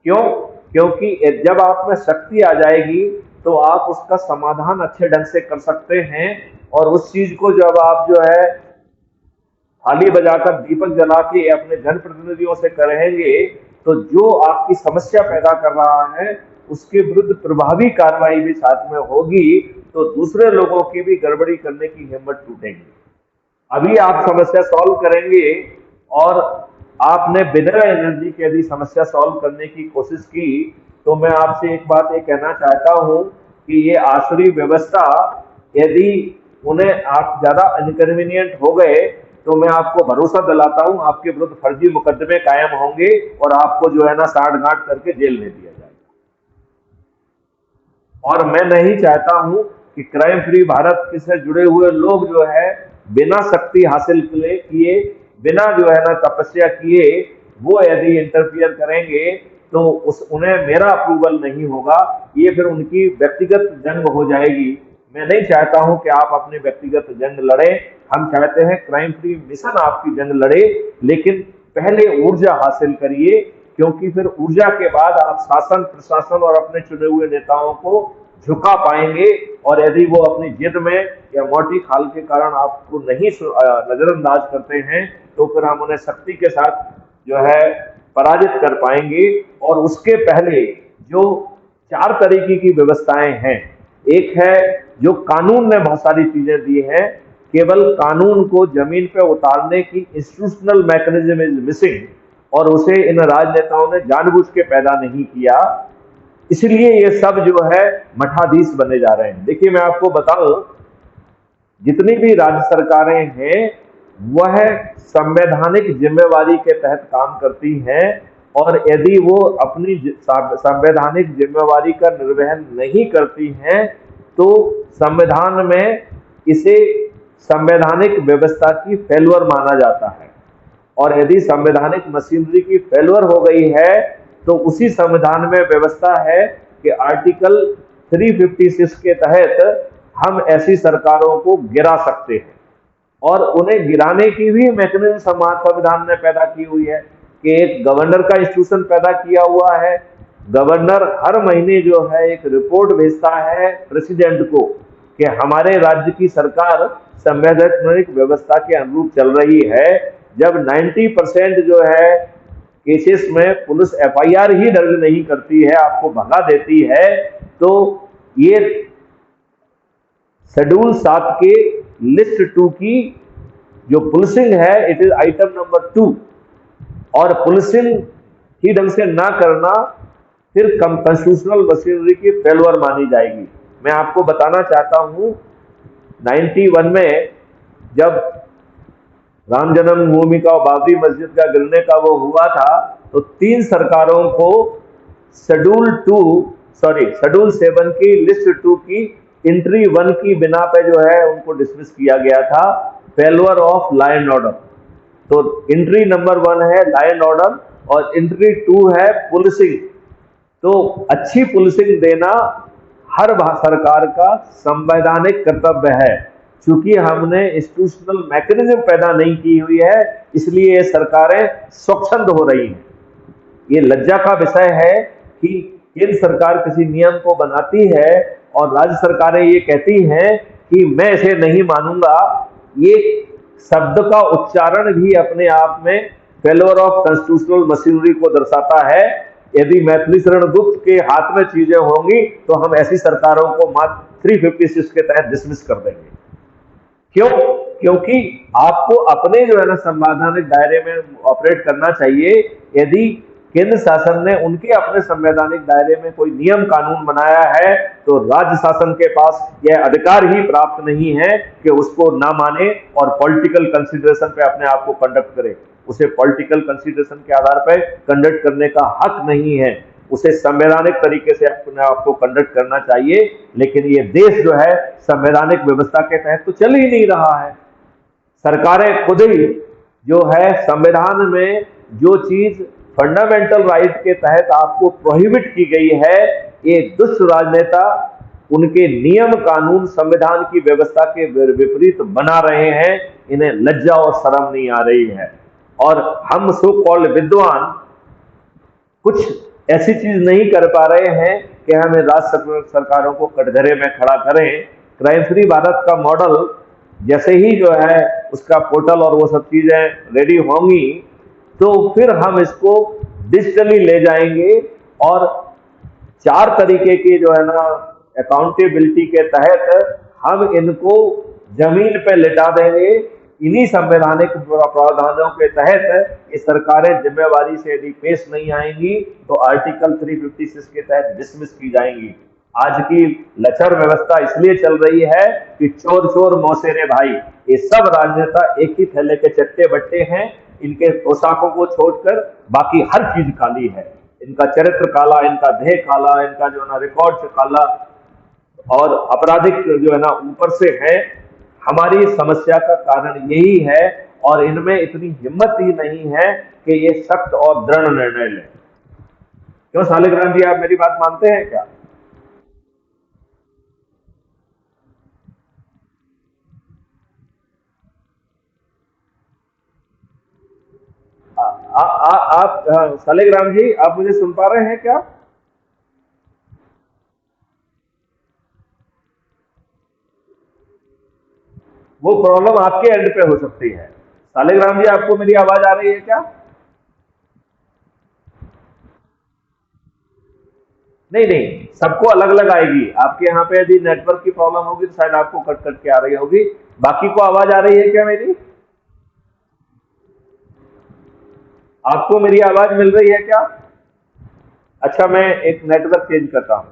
क्यों? क्योंकि जब आप में शक्ति आ जाएगी तो आप उसका समाधान अच्छे ढंग से कर सकते हैं। और उस चीज को जब आप जो है थाली बजाकर, दीपक जला के अपने जनप्रतिनिधियों से करेंगे, तो जो आपकी समस्या पैदा कर रहा है उसके विरुद्ध प्रभावी कार्रवाई भी साथ में होगी, तो दूसरे लोगों की भी गड़बड़ी करने की हिम्मत टूटेगी। अभी आप समस्या सॉल्व करेंगे, और आपने बिना एनर्जी के यदि समस्या सॉल्व करने की कोशिश की, तो मैं आपसे एक बात ये कहना चाहता हूं कि ये आसुरी व्यवस्था, यदि उन्हें आप ज्यादा इनकन्वीनियंट हो गए तो मैं आपको भरोसा दिलाता हूं आपके विरुद्ध फर्जी मुकदमे कायम होंगे और आपको जो है ना साठ गांठ करके जेल में दिया जाएगा। और मैं नहीं चाहता हूं कि क्राइम फ्री भारत से जुड़े हुए लोग जो है बिना शक्ति हासिल किए, बिना जो है ना तपस्या किए, वो यदि इंटरफियर करेंगे तो उन्हें मेरा अप्रूवल नहीं होगा। ये फिर उनकी व्यक्तिगत जंग हो जाएगी। मैं नहीं चाहता हूं कि आप अपने व्यक्तिगत जंग लड़े। हम चाहते हैं क्राइम फ्री मिशन आपकी जंग लड़े, लेकिन पहले ऊर्जा हासिल करिए, क्योंकि फिर ऊर्जा के बाद आप शासन प्रशासन और अपने चुने हुए नेताओं को झुका पाएंगे। और यदि वो अपनी जिद में या मोटी खाल के कारण आपको नहीं नजरअंदाज करते हैं तो फिर हम उन्हें शक्ति के साथ जो है पराजित कर पाएंगे। और उसके पहले जो चार तरीके की व्यवस्थाएं हैं, एक है जो कानून ने बहुत सारी चीजें दी हैं, केवल कानून को जमीन पे उतारने की इंस्टीट्यूशनल मैकेनिज्म इज मिसिंग, और उसे इन राजनेताओं ने जानबूझ के पैदा नहीं किया। इसलिए ये सब जो है मठाधीश बने जा रहे हैं। देखिए मैं आपको बताऊं, जितनी भी राज्य सरकारें हैं वह संवैधानिक जिम्मेवारी के तहत काम करती हैं, और यदि वो अपनी संवैधानिक जिम्मेवारी का निर्वहन नहीं करती हैं तो संविधान में इसे संवैधानिक व्यवस्था की फेल्योर माना जाता है। और यदि संवैधानिक मशीनरी की फेल्योर हो गई है तो उसी संविधान में व्यवस्था है कि आर्टिकल 356 के तहत हम ऐसी सरकारों को गिरा सकते हैं। और उन्हें गिराने की भी मैकेनिज्म संविधान ने पैदा की हुई है कि एक गवर्नर का इंस्टीट्यूशन पैदा किया हुआ है। गवर्नर हर महीने जो है एक रिपोर्ट भेजता है प्रेसिडेंट को कि हमारे राज्य की सरकार संवैधानिक व्यवस्था के अनुरूप चल रही है। जब 90% जो है केसेस में पुलिस एफआईआर ही दर्ज नहीं करती है, आपको भगा देती है, तो ये शेड्यूल 7 के लिस्ट 2 की जो पुलिसिंग है, इट इज आइटम नंबर 2। और पुलिसिंग ही ढंग से ना करना फिर कॉन्स्टिट्यूशनल मशीनरी की फेल्योर मानी जाएगी। मैं आपको बताना चाहता हूं 91 में जब राम जन्मभूमि का और बाबरी मस्जिद का गिरने का वो हुआ था तो 3 सरकारों को शेड्यूल 7 की लिस्ट 2 की एंट्री 1 की बिना पे जो है उनको डिसमिस किया गया था, failure of law and order. तो एंट्री नंबर 1 है लॉ एंड ऑर्डर और एंट्री 2 है पुलिसिंग। तो अच्छी पुलिसिंग देना हर सरकार का संवैधानिक कर्तव्य है। चूंकि हमने इंस्टीट्यूशनल मैकेनिज्म पैदा नहीं की हुई है, इसलिए ये सरकारें स्वच्छंद हो रही हैं। ये लज्जा का विषय है कि केंद्र सरकार किसी नियम को बनाती है और राज्य सरकारें ये कहती हैं कि मैं इसे नहीं मानूंगा। ये शब्द का उच्चारण भी अपने आप में फेल्योर ऑफ कॉन्स्टिट्यूशनल मशीनरी को दर्शाता है। यदि मैथिली शरण गुप्त के हाथ में चीजें होंगी तो हम ऐसी सरकारों को मात्र 356 के तहत डिसमिस कर देंगे। क्यों? क्योंकि आपको अपने जो है ना संवैधानिक दायरे में ऑपरेट करना चाहिए। यदि केंद्र शासन ने उनके अपने संवैधानिक दायरे में कोई नियम कानून बनाया है तो राज्य शासन के पास यह अधिकार ही प्राप्त नहीं है कि उसको ना माने और पॉलिटिकल कंसीडरेशन पे अपने आप को कंडक्ट करे। उसे पॉलिटिकल कंसीडरेशन के आधार पर कंडक्ट करने का हक नहीं है, उसे संवैधानिक तरीके से अपने आप को कंडक्ट करना चाहिए। लेकिन ये देश जो है संवैधानिक व्यवस्था के तहत तो चल ही नहीं रहा है। सरकारें खुद ही जो है संविधान में जो चीज फंडामेंटल राइट के तहत आपको प्रोहिबिट की गई है, ये दुष्ट राजनेता उनके नियम कानून संविधान की व्यवस्था के विपरीत बना रहे हैं। इन्हें लज्जा और शर्म नहीं आ रही है। और हम सो कॉल्ड विद्वान कुछ ऐसी चीज नहीं कर पा रहे हैं कि हमें राज्य सरकारों को कटघरे में खड़ा करें। क्राइम फ्री भारत का मॉडल जैसे ही जो है उसका पोर्टल और वो सब चीजें रेडी होंगी तो फिर हम इसको डिजिटली ले जाएंगे और 4 तरीके की जो है ना अकाउंटेबिलिटी के तहत हम इनको जमीन पे लिटा देंगे इन्हीं संवैधानिक प्रावधानों के तहत ये सरकारें जिम्मेवारी से यदि पेश नहीं आएंगी तो आर्टिकल 356 के तहत डिसमिस की जाएंगी। आज की लचर व्यवस्था इसलिए चल रही है कि चोर चोर मौसेरे भाई, ये सब राजनेता एक ही थैले के चट्टे बट्टे हैं। इनके पोशाकों को छोड़कर बाकी हर चीज काली है। इनका चरित्र काला, इनका देह काला, इनका जो है ना रिकॉर्ड काला, और आपराधिक जो है ना ऊपर से है। हमारी समस्या का कारण यही है, और इनमें इतनी हिम्मत ही नहीं है कि ये सख्त और दृढ़ निर्णय लें। क्यों शालिग्राम जी, आप मेरी बात मानते हैं क्या? आप शालिग्राम जी, आप मुझे सुन पा रहे हैं क्या? वो प्रॉब्लम आपके एंड पे हो सकती है। शालिग्राम जी, आपको मेरी आवाज आ रही है क्या? नहीं नहीं, सबको अलग अलग आएगी। आपके यहाँ पे यदि नेटवर्क की प्रॉब्लम होगी तो शायद आपको कट कट के आ रही होगी। बाकी को आवाज आ रही है क्या मेरी? आपको मेरी आवाज मिल रही है क्या? अच्छा, मैं एक नेटवर्क चेंज करता हूं।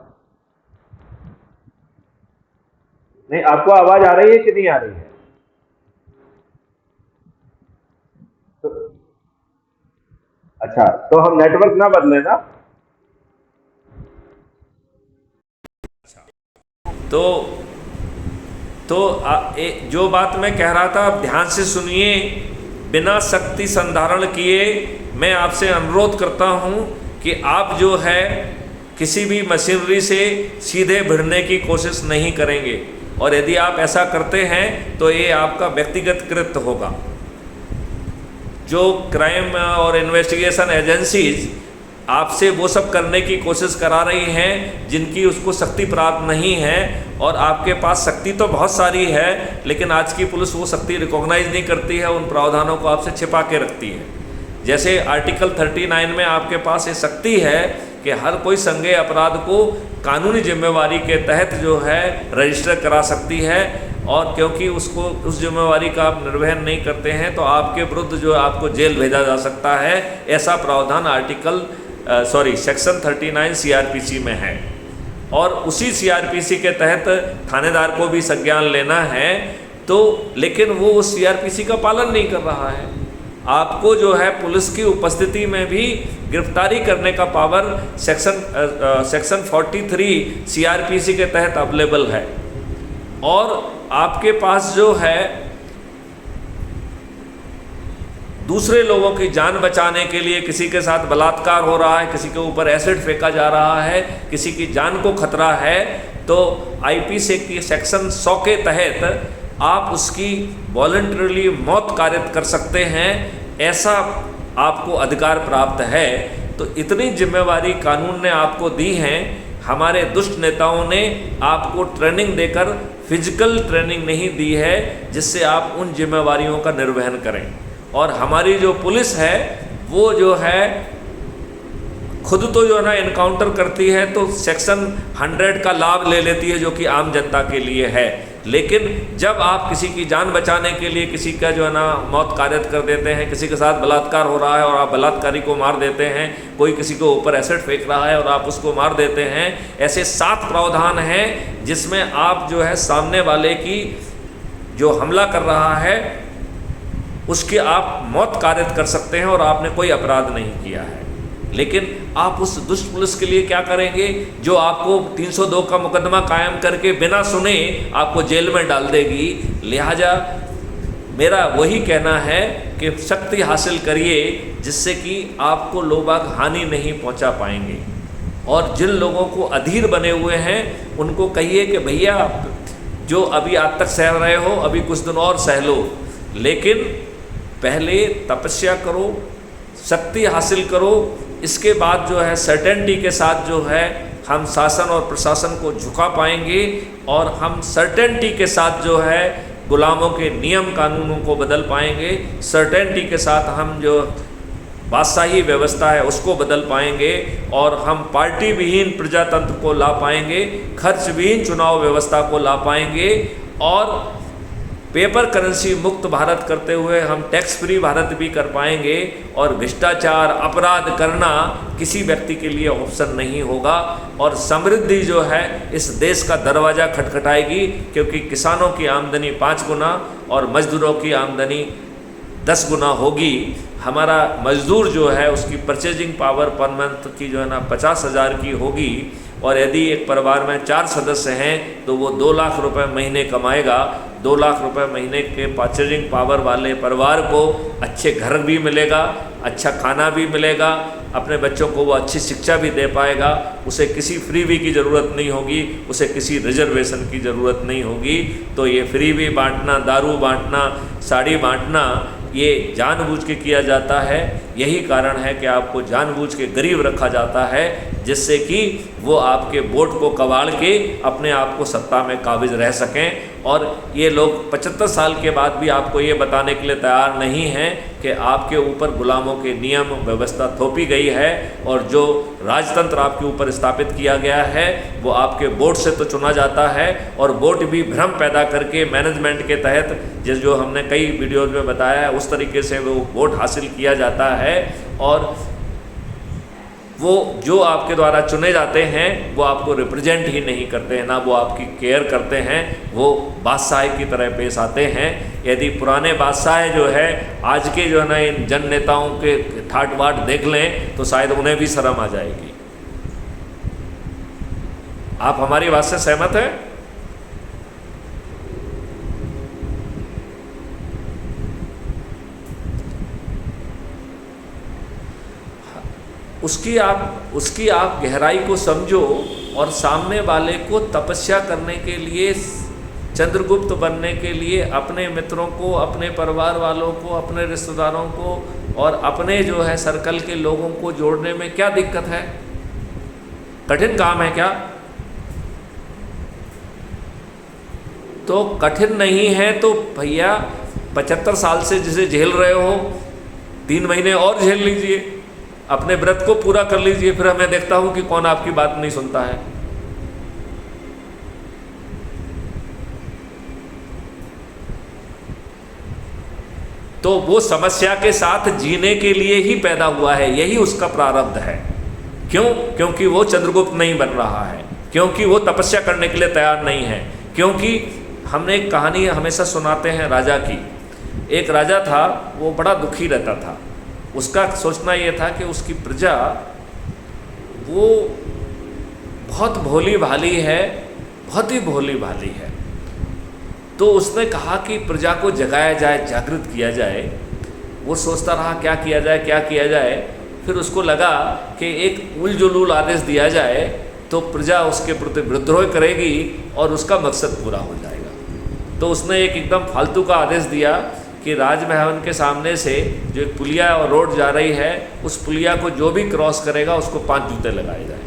नहीं, आपको आवाज आ रही है कि नहीं आ रही है? तो अच्छा, तो हम नेटवर्क ना बदले ना। तो जो बात मैं कह रहा था, आप ध्यान से सुनिए। बिना शक्ति संधारण किए मैं आपसे अनुरोध करता हूं कि आप जो है किसी भी मशीनरी से सीधे भिड़ने की कोशिश नहीं करेंगे, और यदि आप ऐसा करते हैं तो ये आपका व्यक्तिगत कृत्य होगा। जो क्राइम और इन्वेस्टिगेशन एजेंसीज आपसे वो सब करने की कोशिश करा रही हैं जिनकी उसको शक्ति प्राप्त नहीं है, और आपके पास शक्ति तो बहुत सारी है, लेकिन आज की पुलिस वो शक्ति रिकॉग्नाइज नहीं करती है, उन प्रावधानों को आपसे छिपा के रखती है। जैसे आर्टिकल 39 में आपके पास ये शक्ति है कि हर कोई संज्ञेय अपराध को कानूनी जिम्मेवारी के तहत जो है रजिस्टर करा सकती है, और क्योंकि उसको उस जिम्मेवारी का आप निर्वहन नहीं करते हैं तो आपके विरुद्ध जो आपको जेल भेजा जा सकता है। ऐसा प्रावधान सेक्शन 39 सीआरपीसी में है, और उसी सीआरपीसी के तहत थानेदार को भी संज्ञान लेना है। तो लेकिन वो उस सीआरपीसी का पालन नहीं कर रहा है। आपको जो है पुलिस की उपस्थिति में भी गिरफ्तारी करने का पावर सेक्शन 43 सीआरपीसी के तहत अवेलेबल है, और आपके पास जो है दूसरे लोगों की जान बचाने के लिए, किसी के साथ बलात्कार हो रहा है, किसी के ऊपर एसिड फेंका जा रहा है, किसी की जान को खतरा है, तो आईपीसी की सेक्शन 100 के तहत आप उसकी वॉलंटरली मौत कारित कर सकते हैं। ऐसा आपको अधिकार प्राप्त है। तो इतनी जिम्मेवारी कानून ने आपको दी है। हमारे दुष्ट नेताओं ने आपको ट्रेनिंग देकर फिजिकल ट्रेनिंग नहीं दी है जिससे आप उन जिम्मेवारियों का निर्वहन करें। और हमारी जो पुलिस है वो जो है खुद तो जो है ना इनकाउंटर करती है तो सेक्शन 100 का लाभ ले लेती है जो कि आम जनता के लिए है, लेकिन जब आप किसी की जान बचाने के लिए किसी का जो है ना मौत कारित कर देते हैं, किसी के साथ बलात्कार हो रहा है और आप बलात्कारी को मार देते हैं, कोई किसी के ऊपर एसिड फेंक रहा है और आप उसको मार देते हैं, ऐसे 7 प्रावधान हैं जिसमें आप जो है सामने वाले की जो हमला कर रहा है उसकी आप मौत कारित कर सकते हैं और आपने कोई अपराध नहीं किया है। लेकिन आप उस दुष्ट पुलिस के लिए क्या करेंगे जो आपको 302 का मुकदमा कायम करके बिना सुने आपको जेल में डाल देगी। लिहाजा मेरा वही कहना है कि शक्ति हासिल करिए जिससे कि आपको लोग हानि नहीं पहुंचा पाएंगे। और जिन लोगों को अधीर बने हुए हैं उनको कहिए कि भैया जो अभी आज तक सह रहे हो अभी कुछ दिन और सह लो, लेकिन पहले तपस्या करो, शक्ति हासिल करो, इसके बाद जो है सर्टेनिटी के साथ जो है हम शासन और प्रशासन को झुका पाएंगे और हम सर्टेनिटी के साथ जो है गुलामों के नियम कानूनों को बदल पाएंगे। सर्टेनिटी के साथ हम जो बादशाही व्यवस्था है उसको बदल पाएंगे और हम पार्टी विहीन प्रजातंत्र को ला पाएंगे, खर्च विहीन चुनाव व्यवस्था को ला पाएंगे और पेपर करेंसी मुक्त भारत करते हुए हम टैक्स फ्री भारत भी कर पाएंगे और भ्रष्टाचार अपराध करना किसी व्यक्ति के लिए ऑप्शन नहीं होगा और समृद्धि जो है इस देश का दरवाज़ा खटखटाएगी, क्योंकि किसानों की आमदनी 5 गुना और मजदूरों की आमदनी 10 गुना होगी। हमारा मजदूर जो है उसकी परचेजिंग पावर पर मंथ की जो है ना 50,000 की होगी और यदि एक परिवार में 4 सदस्य हैं तो वो 2 लाख रुपए महीने कमाएगा। 2 लाख रुपए महीने के परचेजिंग पावर वाले परिवार को अच्छे घर भी मिलेगा, अच्छा खाना भी मिलेगा, अपने बच्चों को वो अच्छी शिक्षा भी दे पाएगा, उसे किसी फ्रीबी की ज़रूरत नहीं होगी, उसे किसी रिजर्वेशन की ज़रूरत नहीं होगी। तो ये फ्रीबी बांटना, दारू बांटना, साड़ी बांटना ये जानबूझ के किया जाता है। यही कारण है कि आपको जानबूझ के गरीब रखा जाता है, जिससे कि वो आपके वोट को कबाड़ के अपने आप को सत्ता में काबिज रह सकें। और ये लोग 75 साल के बाद भी आपको ये बताने के लिए तैयार नहीं हैं कि आपके ऊपर गुलामों के नियम व्यवस्था थोपी गई है और जो राजतंत्र आपके ऊपर स्थापित किया गया है वो आपके वोट से तो चुना जाता है और वोट भी भ्रम पैदा करके मैनेजमेंट के तहत, जिस जो हमने कई वीडियोज में बताया है, उस तरीके से वो वोट हासिल किया जाता है। और वो जो आपके द्वारा चुने जाते हैं वो आपको रिप्रेजेंट ही नहीं करते हैं, ना वो आपकी केयर करते हैं, वो बादशाह की तरह पेश आते हैं। यदि पुराने बादशाह जो है आज के जो है ना इन जन नेताओं के ठाट बाट देख लें तो शायद उन्हें भी शर्म आ जाएगी। आप हमारी बात से सहमत हैं? उसकी आप गहराई को समझो और सामने वाले को तपस्या करने के लिए, चंद्रगुप्त बनने के लिए अपने मित्रों को, अपने परिवार वालों को, अपने रिश्तेदारों को और अपने जो है सर्कल के लोगों को जोड़ने में क्या दिक्कत है? कठिन काम है क्या? तो कठिन नहीं है तो भैया 75 साल से जिसे झेल रहे हो 3 महीने और झेल लीजिए, अपने व्रत को पूरा कर लीजिए, फिर मैं देखता हूं कि कौन आपकी बात नहीं सुनता है। तो वो समस्या के साथ जीने के लिए ही पैदा हुआ है, यही उसका प्रारब्ध है। क्यों? क्योंकि वो चंद्रगुप्त नहीं बन रहा है, क्योंकि वो तपस्या करने के लिए तैयार नहीं है। क्योंकि हमने एक कहानी हमेशा सुनाते हैं राजा की। एक राजा था, वो बड़ा दुखी रहता था। उसका सोचना ये था कि उसकी प्रजा वो बहुत भोली भाली है, बहुत ही भोली भाली है। तो उसने कहा कि प्रजा को जगाया जाए, जागृत किया जाए। वो सोचता रहा क्या किया जाए, क्या किया जाए। फिर उसको लगा कि एक उल जुलूल आदेश दिया जाए तो प्रजा उसके प्रति विद्रोह करेगी और उसका मकसद पूरा हो जाएगा। तो उसने एक एकदम फालतू का आदेश दिया कि राजभवन के सामने से जो एक पुलिया और रोड जा रही है, उस पुलिया को जो भी क्रॉस करेगा उसको 5 जूते लगाए जाए।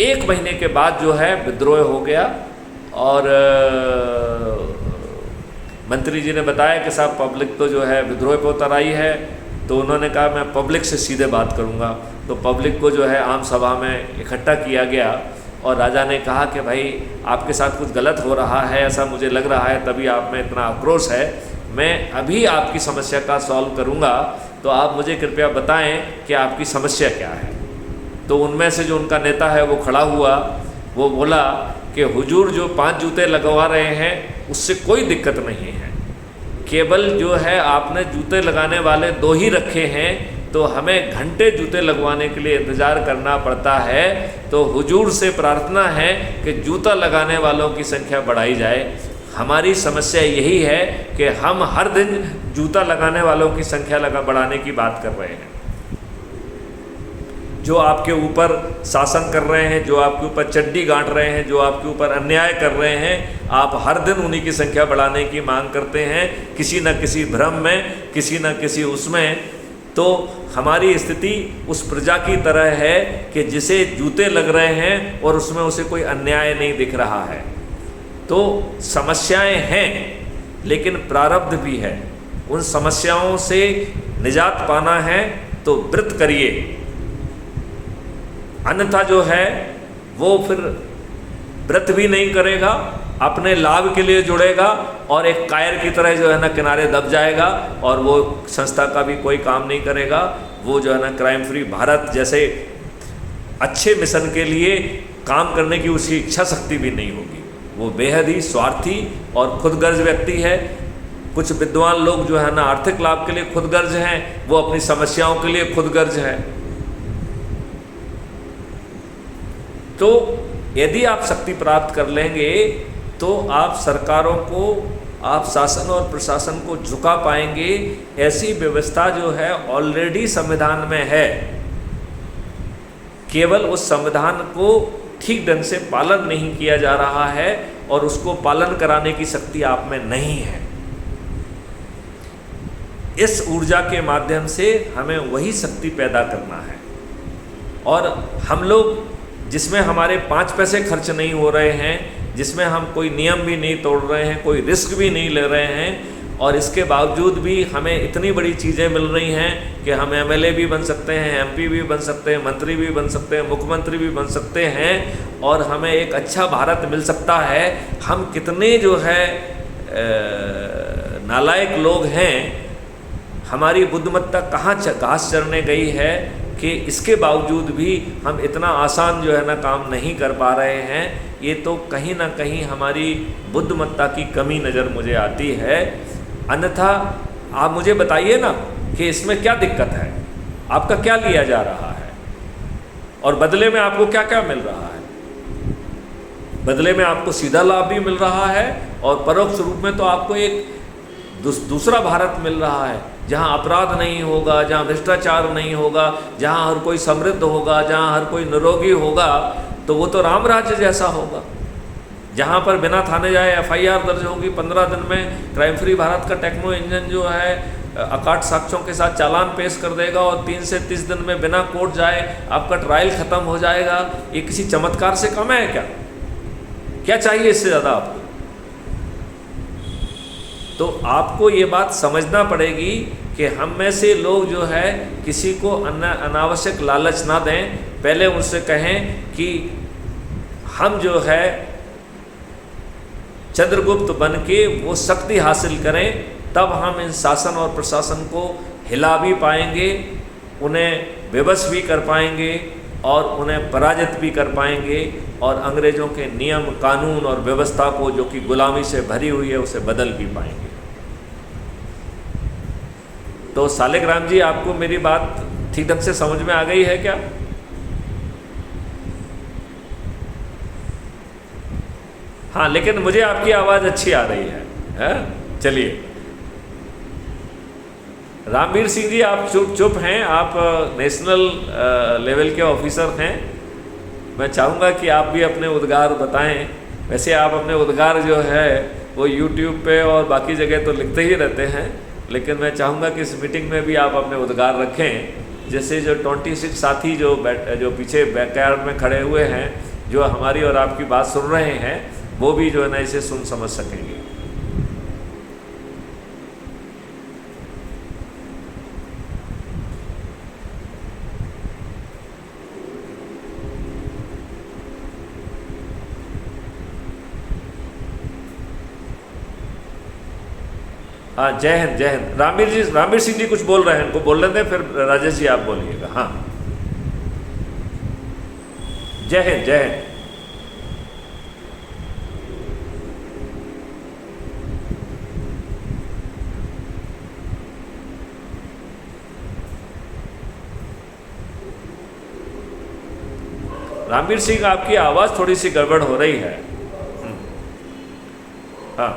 1 महीने के बाद जो है विद्रोह हो गया और मंत्री जी ने बताया कि साहब पब्लिक तो जो है विद्रोह पर उतर आई है। तो उन्होंने कहा मैं पब्लिक से सीधे बात करूंगा। तो पब्लिक को जो है आम सभा में इकट्ठा किया गया और राजा ने कहा कि भाई आपके साथ कुछ गलत हो रहा है, ऐसा मुझे लग रहा है, तभी आप में इतना आक्रोश है। मैं अभी आपकी समस्या का सॉल्व करूंगा, तो आप मुझे कृपया बताएं कि आपकी समस्या क्या है। तो उनमें से जो उनका नेता है वो खड़ा हुआ, वो बोला कि हुजूर जो 5 जूते लगवा रहे हैं उससे कोई दिक्कत नहीं है, केवल जो है आपने जूते लगाने वाले 2 ही रखे हैं तो हमें घंटे जूते लगवाने के लिए इंतज़ार करना पड़ता है। तो हुजूर से प्रार्थना है कि जूता लगाने वालों की संख्या बढ़ाई जाए। हमारी समस्या यही है कि हम हर दिन जूता लगाने वालों की संख्या बढ़ाने की बात कर रहे हैं। जो आपके ऊपर शासन कर रहे हैं, जो आपके ऊपर चड्डी गांठ रहे हैं, जो आपके ऊपर अन्याय कर रहे हैं, आप हर दिन उन्हीं की संख्या बढ़ाने की मांग करते हैं, किसी न किसी भ्रम में, किसी न किसी उसमें। तो हमारी स्थिति उस प्रजा की तरह है कि जिसे जूते लग रहे हैं और उसमें उसे कोई अन्याय नहीं दिख रहा है। तो समस्याएं हैं लेकिन प्रारब्ध भी है। उन समस्याओं से निजात पाना है तो व्रत करिए, अन्यथा जो है वो फिर व्रत भी नहीं करेगा अपने लाभ के लिए जुड़ेगा और एक कायर की तरह जो है ना किनारे दब जाएगा और वो संस्था का भी कोई काम नहीं करेगा। वो जो है ना क्राइम फ्री भारत जैसे अच्छे मिशन के लिए काम करने की उसकी इच्छा शक्ति भी नहीं होगी। वो बेहद ही स्वार्थी और खुदगर्ज व्यक्ति है। कुछ विद्वान लोग जो है ना आर्थिक लाभ के लिए खुदगर्ज हैं, वो अपनी समस्याओं के लिए खुदगर्ज है। तो यदि आप शक्ति प्राप्त कर लेंगे तो आप सरकारों को, आप शासन और प्रशासन को झुका पाएंगे। ऐसी व्यवस्था जो है ऑलरेडी संविधान में है, केवल उस संविधान को ठीक ढंग से पालन नहीं किया जा रहा है और उसको पालन कराने की शक्ति आप में नहीं है। इस ऊर्जा के माध्यम से हमें वही शक्ति पैदा करना है। और हम लोग जिसमें हमारे 5 पैसे खर्च नहीं हो रहे हैं, जिसमें हम कोई नियम भी नहीं तोड़ रहे हैं, कोई रिस्क भी नहीं ले रहे हैं, और इसके बावजूद भी हमें इतनी बड़ी चीज़ें मिल रही हैं कि हम एमएलए भी बन सकते हैं, एमपी भी बन सकते हैं, मंत्री भी बन सकते हैं, मुख्यमंत्री भी बन सकते हैं, और हमें एक अच्छा भारत मिल सकता है। हम कितने जो है नालायक लोग हैं, हमारी बुद्धिमत्ता कहाँ घास चरने गई है कि इसके बावजूद भी हम इतना आसान जो है ना काम नहीं कर पा रहे हैं। ये तो कहीं ना कहीं हमारी बुद्धिमत्ता की कमी नज़र मुझे आती है। अन्यथा आप मुझे बताइए ना कि इसमें क्या दिक्कत है, आपका क्या लिया जा रहा है और बदले में आपको क्या क्या मिल रहा है। बदले में आपको सीधा लाभ भी मिल रहा है और परोक्ष रूप में तो आपको एक दूसरा भारत मिल रहा है, जहाँ अपराध नहीं होगा, जहाँ भ्रष्टाचार नहीं होगा, जहाँ हर कोई समृद्ध होगा, जहाँ हर कोई निरोगी होगा। तो वो तो राम राज्य जैसा होगा, जहाँ पर बिना थाने जाए एफआईआर दर्ज होगी। 15 दिन में क्राइम फ्री भारत का टेक्नो इंजन जो है अकाट साक्ष्यों के साथ चालान पेश कर देगा और 3 से 30 दिन में बिना कोर्ट जाए आपका ट्रायल ख़त्म हो जाएगा। ये किसी चमत्कार से कम है क्या? क्या चाहिए इससे ज़्यादा आपको? तो आपको ये बात समझना पड़ेगी कि हम में से लोग जो है किसी को अनावश्यक लालच ना दें। पहले उनसे कहें कि हम जो है चंद्रगुप्त बन के वो शक्ति हासिल करें, तब हम इन शासन और प्रशासन को हिला भी पाएंगे, उन्हें विवश भी कर पाएंगे और उन्हें पराजित भी कर पाएंगे और अंग्रेज़ों के नियम कानून और व्यवस्था को जो कि गुलामी से भरी हुई है उसे बदल भी पाएंगे। तो सालिग्राम जी, आपको मेरी बात ठीक ढंग से समझ में आ गई है क्या? हाँ, लेकिन मुझे आपकी आवाज़ अच्छी आ रही है। चलिए, रामवीर सिंह जी, आप चुप हैं, आप नेशनल लेवल के ऑफिसर हैं। मैं चाहूँगा कि आप भी अपने उद्गार बताएं। वैसे आप अपने उद्गार जो है वो यूट्यूब पे और बाकी जगह तो लिखते ही रहते हैं, लेकिन मैं चाहूँगा कि इस मीटिंग में भी आप अपने उद्गार रखें, जैसे जो 26 साथी जो पीछे बैकयार्ड में खड़े हुए हैं, जो हमारी और आपकी बात सुन रहे हैं, वो भी जो है ना इसे सुन समझ सकेंगे। हाँ, जय हिंद, जय हिंद। रामवीर सिंह जी कुछ बोल रहे हैं, उनको बोलने दें, फिर राजेश जी आप बोलिएगा। हाँ, जय हिंद, जय हिंद। रामवीर सिंह, आपकी आवाज़ थोड़ी सी गड़बड़ हो रही है। हाँ,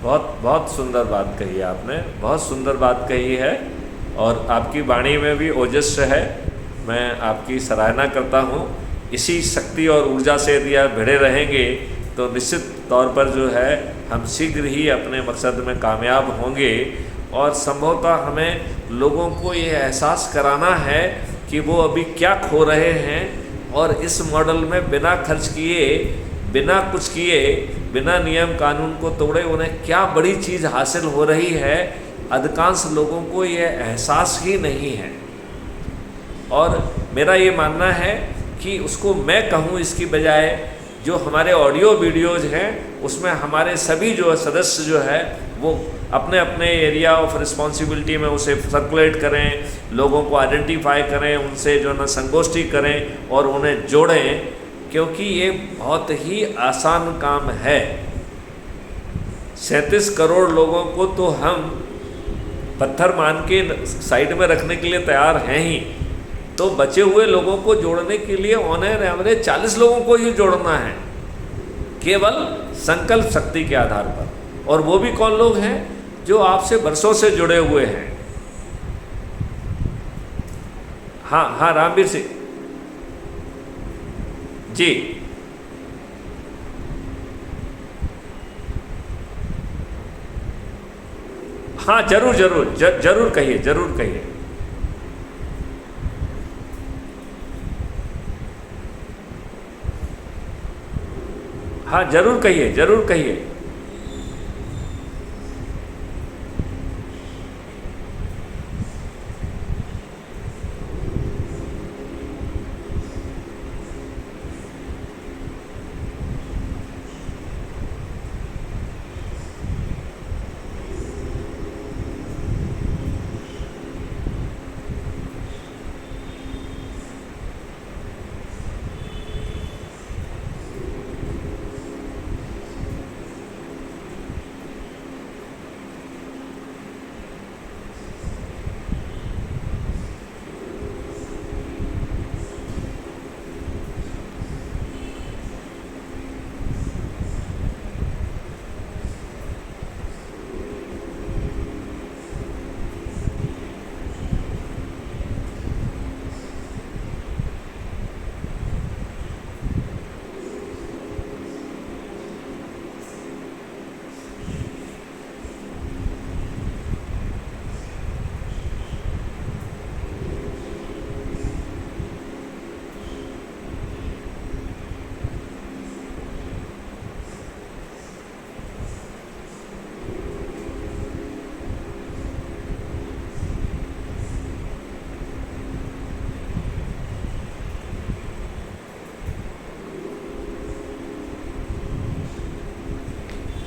बहुत बहुत सुंदर बात कही है आपने, बहुत सुंदर बात कही है, और आपकी वाणी में भी ओजस्व है। मैं आपकी सराहना करता हूँ। इसी शक्ति और ऊर्जा से यदि आप भिड़े रहेंगे तो निश्चित तौर पर जो है हम शीघ्र ही अपने मकसद में कामयाब होंगे। और संभवतः हमें लोगों को ये एहसास कराना है कि वो अभी क्या खो रहे हैं, और इस मॉडल में बिना खर्च किए, बिना कुछ किए, बिना नियम कानून को तोड़े उन्हें क्या बड़ी चीज़ हासिल हो रही है, अधिकांश लोगों को ये एहसास ही नहीं है। और मेरा ये मानना है कि उसको मैं कहूँ इसकी बजाय जो हमारे ऑडियो वीडियोज़ हैं उसमें हमारे सभी जो सदस्य जो है वो अपने अपने एरिया ऑफ रिस्पॉन्सिबिलिटी में उसे सर्कुलेट करें, लोगों को आइडेंटिफाई करें, उनसे जो ना संगोष्ठी करें और उन्हें जोड़ें, क्योंकि ये बहुत ही आसान काम है। 37 करोड़ लोगों को तो हम पत्थर मान के साइड में रखने के लिए तैयार हैं ही, तो बचे हुए लोगों को जोड़ने के लिए ऑन एन एवरेज 40 लोगों को ही जोड़ना है, केवल संकल्प शक्ति के आधार पर। और वो भी कौन लोग हैं? जो आपसे बरसों से जुड़े हुए हैं। हाँ, रामवीर सिंह जी। हाँ, जरूर कहिए। हाँ, जरूर कहिए।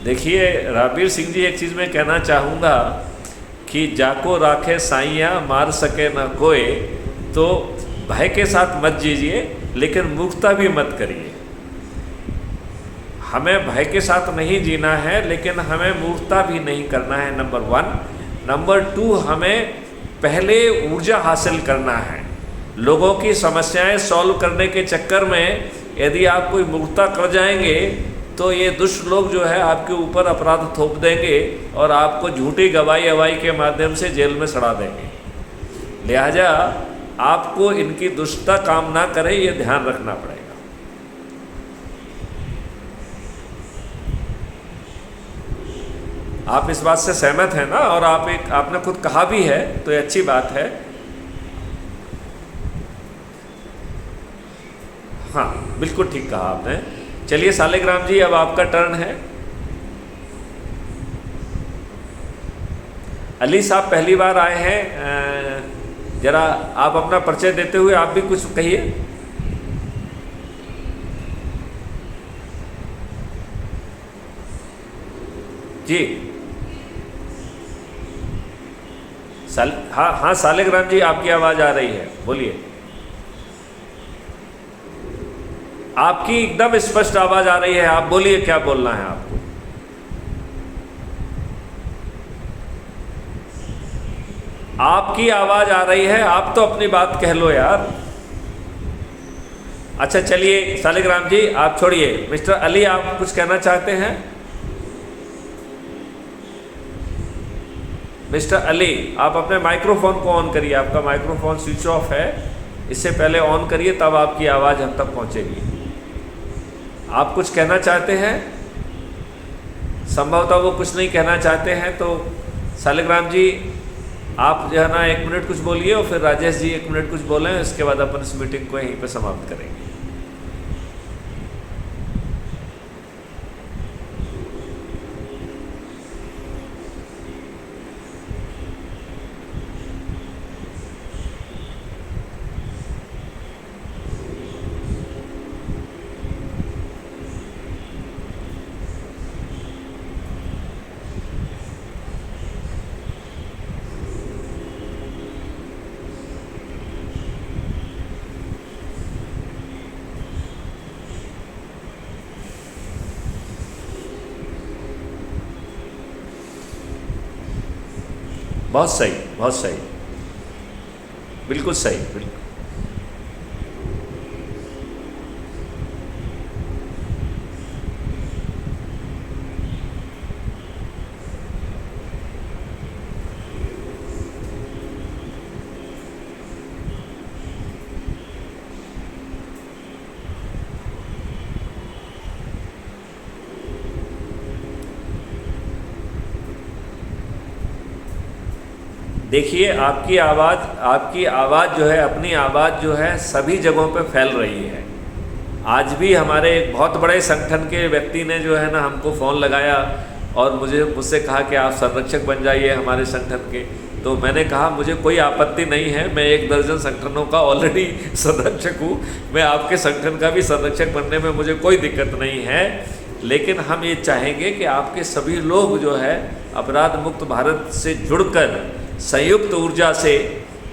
देखिए रामवीर सिंह जी, एक चीज़ मैं कहना चाहूँगा कि जाको राखे साइया मार सके न कोई, तो भय के साथ मत जीजिए लेकिन मूर्खता भी मत करिए। हमें भय के साथ नहीं जीना है लेकिन हमें मूर्खता भी नहीं करना है, नंबर 1। नंबर 2, हमें पहले ऊर्जा हासिल करना है। लोगों की समस्याएं सॉल्व करने के चक्कर में यदि आप कोई मूर्खता कर जाएंगे तो ये दुष्ट लोग जो है आपके ऊपर अपराध थोप देंगे और आपको झूठी गवाही अवाई के माध्यम से जेल में सड़ा देंगे। लिहाजा आपको इनकी दुष्टता काम ना करे, ये ध्यान रखना पड़ेगा। आप इस बात से सहमत हैं ना? और आपने खुद कहा भी है तो ये अच्छी बात है। हाँ, बिल्कुल ठीक कहा आपने। चलिए सालिग्राम जी, अब आपका टर्न है। अली साहब पहली बार आए हैं, जरा आप अपना परिचय देते हुए आप भी कुछ कहिए। जी हाँ, सालिग्राम जी आपकी आवाज़ आ रही है, बोलिए। आपकी एकदम स्पष्ट आवाज़ आ रही है, आप बोलिए क्या बोलना है आपको। आपकी आवाज़ आ रही है, आप तो अपनी बात कह लो यार। अच्छा चलिए सालिग्राम जी आप छोड़िए। मिस्टर अली, आप कुछ कहना चाहते हैं? मिस्टर अली, आप अपने माइक्रोफोन को ऑन करिए, आपका माइक्रोफोन स्विच ऑफ है, इससे पहले ऑन करिए तब आपकी आवाज़ हम तक पहुंचेगी। आप कुछ कहना चाहते हैं? संभवतः वो कुछ नहीं कहना चाहते हैं, तो शालिग्राम जी आप जो है ना 1 मिनट कुछ बोलिए और फिर राजेश जी 1 मिनट कुछ बोलें, इसके बाद अपन इस मीटिंग को यहीं पे समाप्त करेंगे। बहुत सही, बहुत सही, बिल्कुल सही, बिल्कुल। देखिए आपकी आवाज़ जो है, अपनी आवाज़ जो है सभी जगहों पे फैल रही है। आज भी हमारे एक बहुत बड़े संगठन के व्यक्ति ने जो है ना हमको फ़ोन लगाया और मुझसे कहा कि आप संरक्षक बन जाइए हमारे संगठन के। तो मैंने कहा मुझे कोई आपत्ति नहीं है, मैं 1 दर्जन संगठनों का ऑलरेडी संरक्षक हूँ, मैं आपके संगठन का भी संरक्षक बनने में मुझे कोई दिक्कत नहीं है। लेकिन हम ये चाहेंगे कि आपके सभी लोग जो है अपराध मुक्त भारत से जुड़कर संयुक्त ऊर्जा से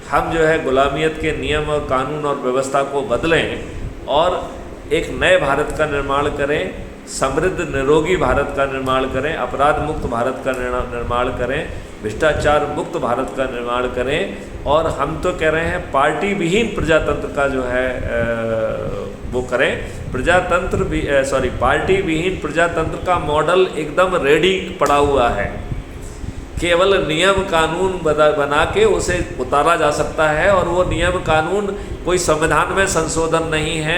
हम जो है गुलामियत के नियम और कानून और व्यवस्था को बदलें और एक नए भारत का निर्माण करें, समृद्ध निरोगी भारत का निर्माण करें, अपराध मुक्त भारत का निर्माण करें, भ्रष्टाचार मुक्त भारत का निर्माण करें। और हम तो कह रहे हैं पार्टी विहीन प्रजातंत्र का जो है वो करें। पार्टी विहीन प्रजातंत्र का मॉडल एकदम रेडी पड़ा हुआ है, केवल नियम कानून बना के उसे उतारा जा सकता है। और वो नियम कानून कोई संविधान में संशोधन नहीं है,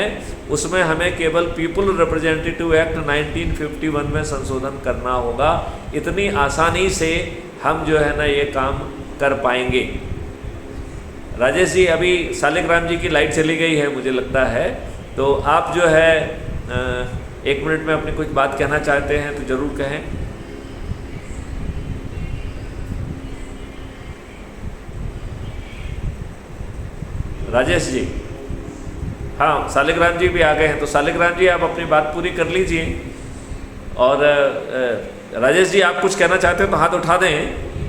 उसमें हमें केवल पीपल रिप्रेजेंटेटिव एक्ट 1951 में संशोधन करना होगा। इतनी आसानी से हम जो है ना ये काम कर पाएंगे। राजेश जी, अभी शालिग्राम जी की लाइट चली गई है मुझे लगता है, तो आप जो है 1 मिनट में अपनी कुछ बात कहना चाहते हैं तो ज़रूर कहें। राजेश जी, हाँ शालिग्राम जी भी आ गए हैं, तो शालिग्राम जी आप अपनी बात पूरी कर लीजिए। और राजेश जी आप कुछ कहना चाहते हो तो हाथ उठा दें,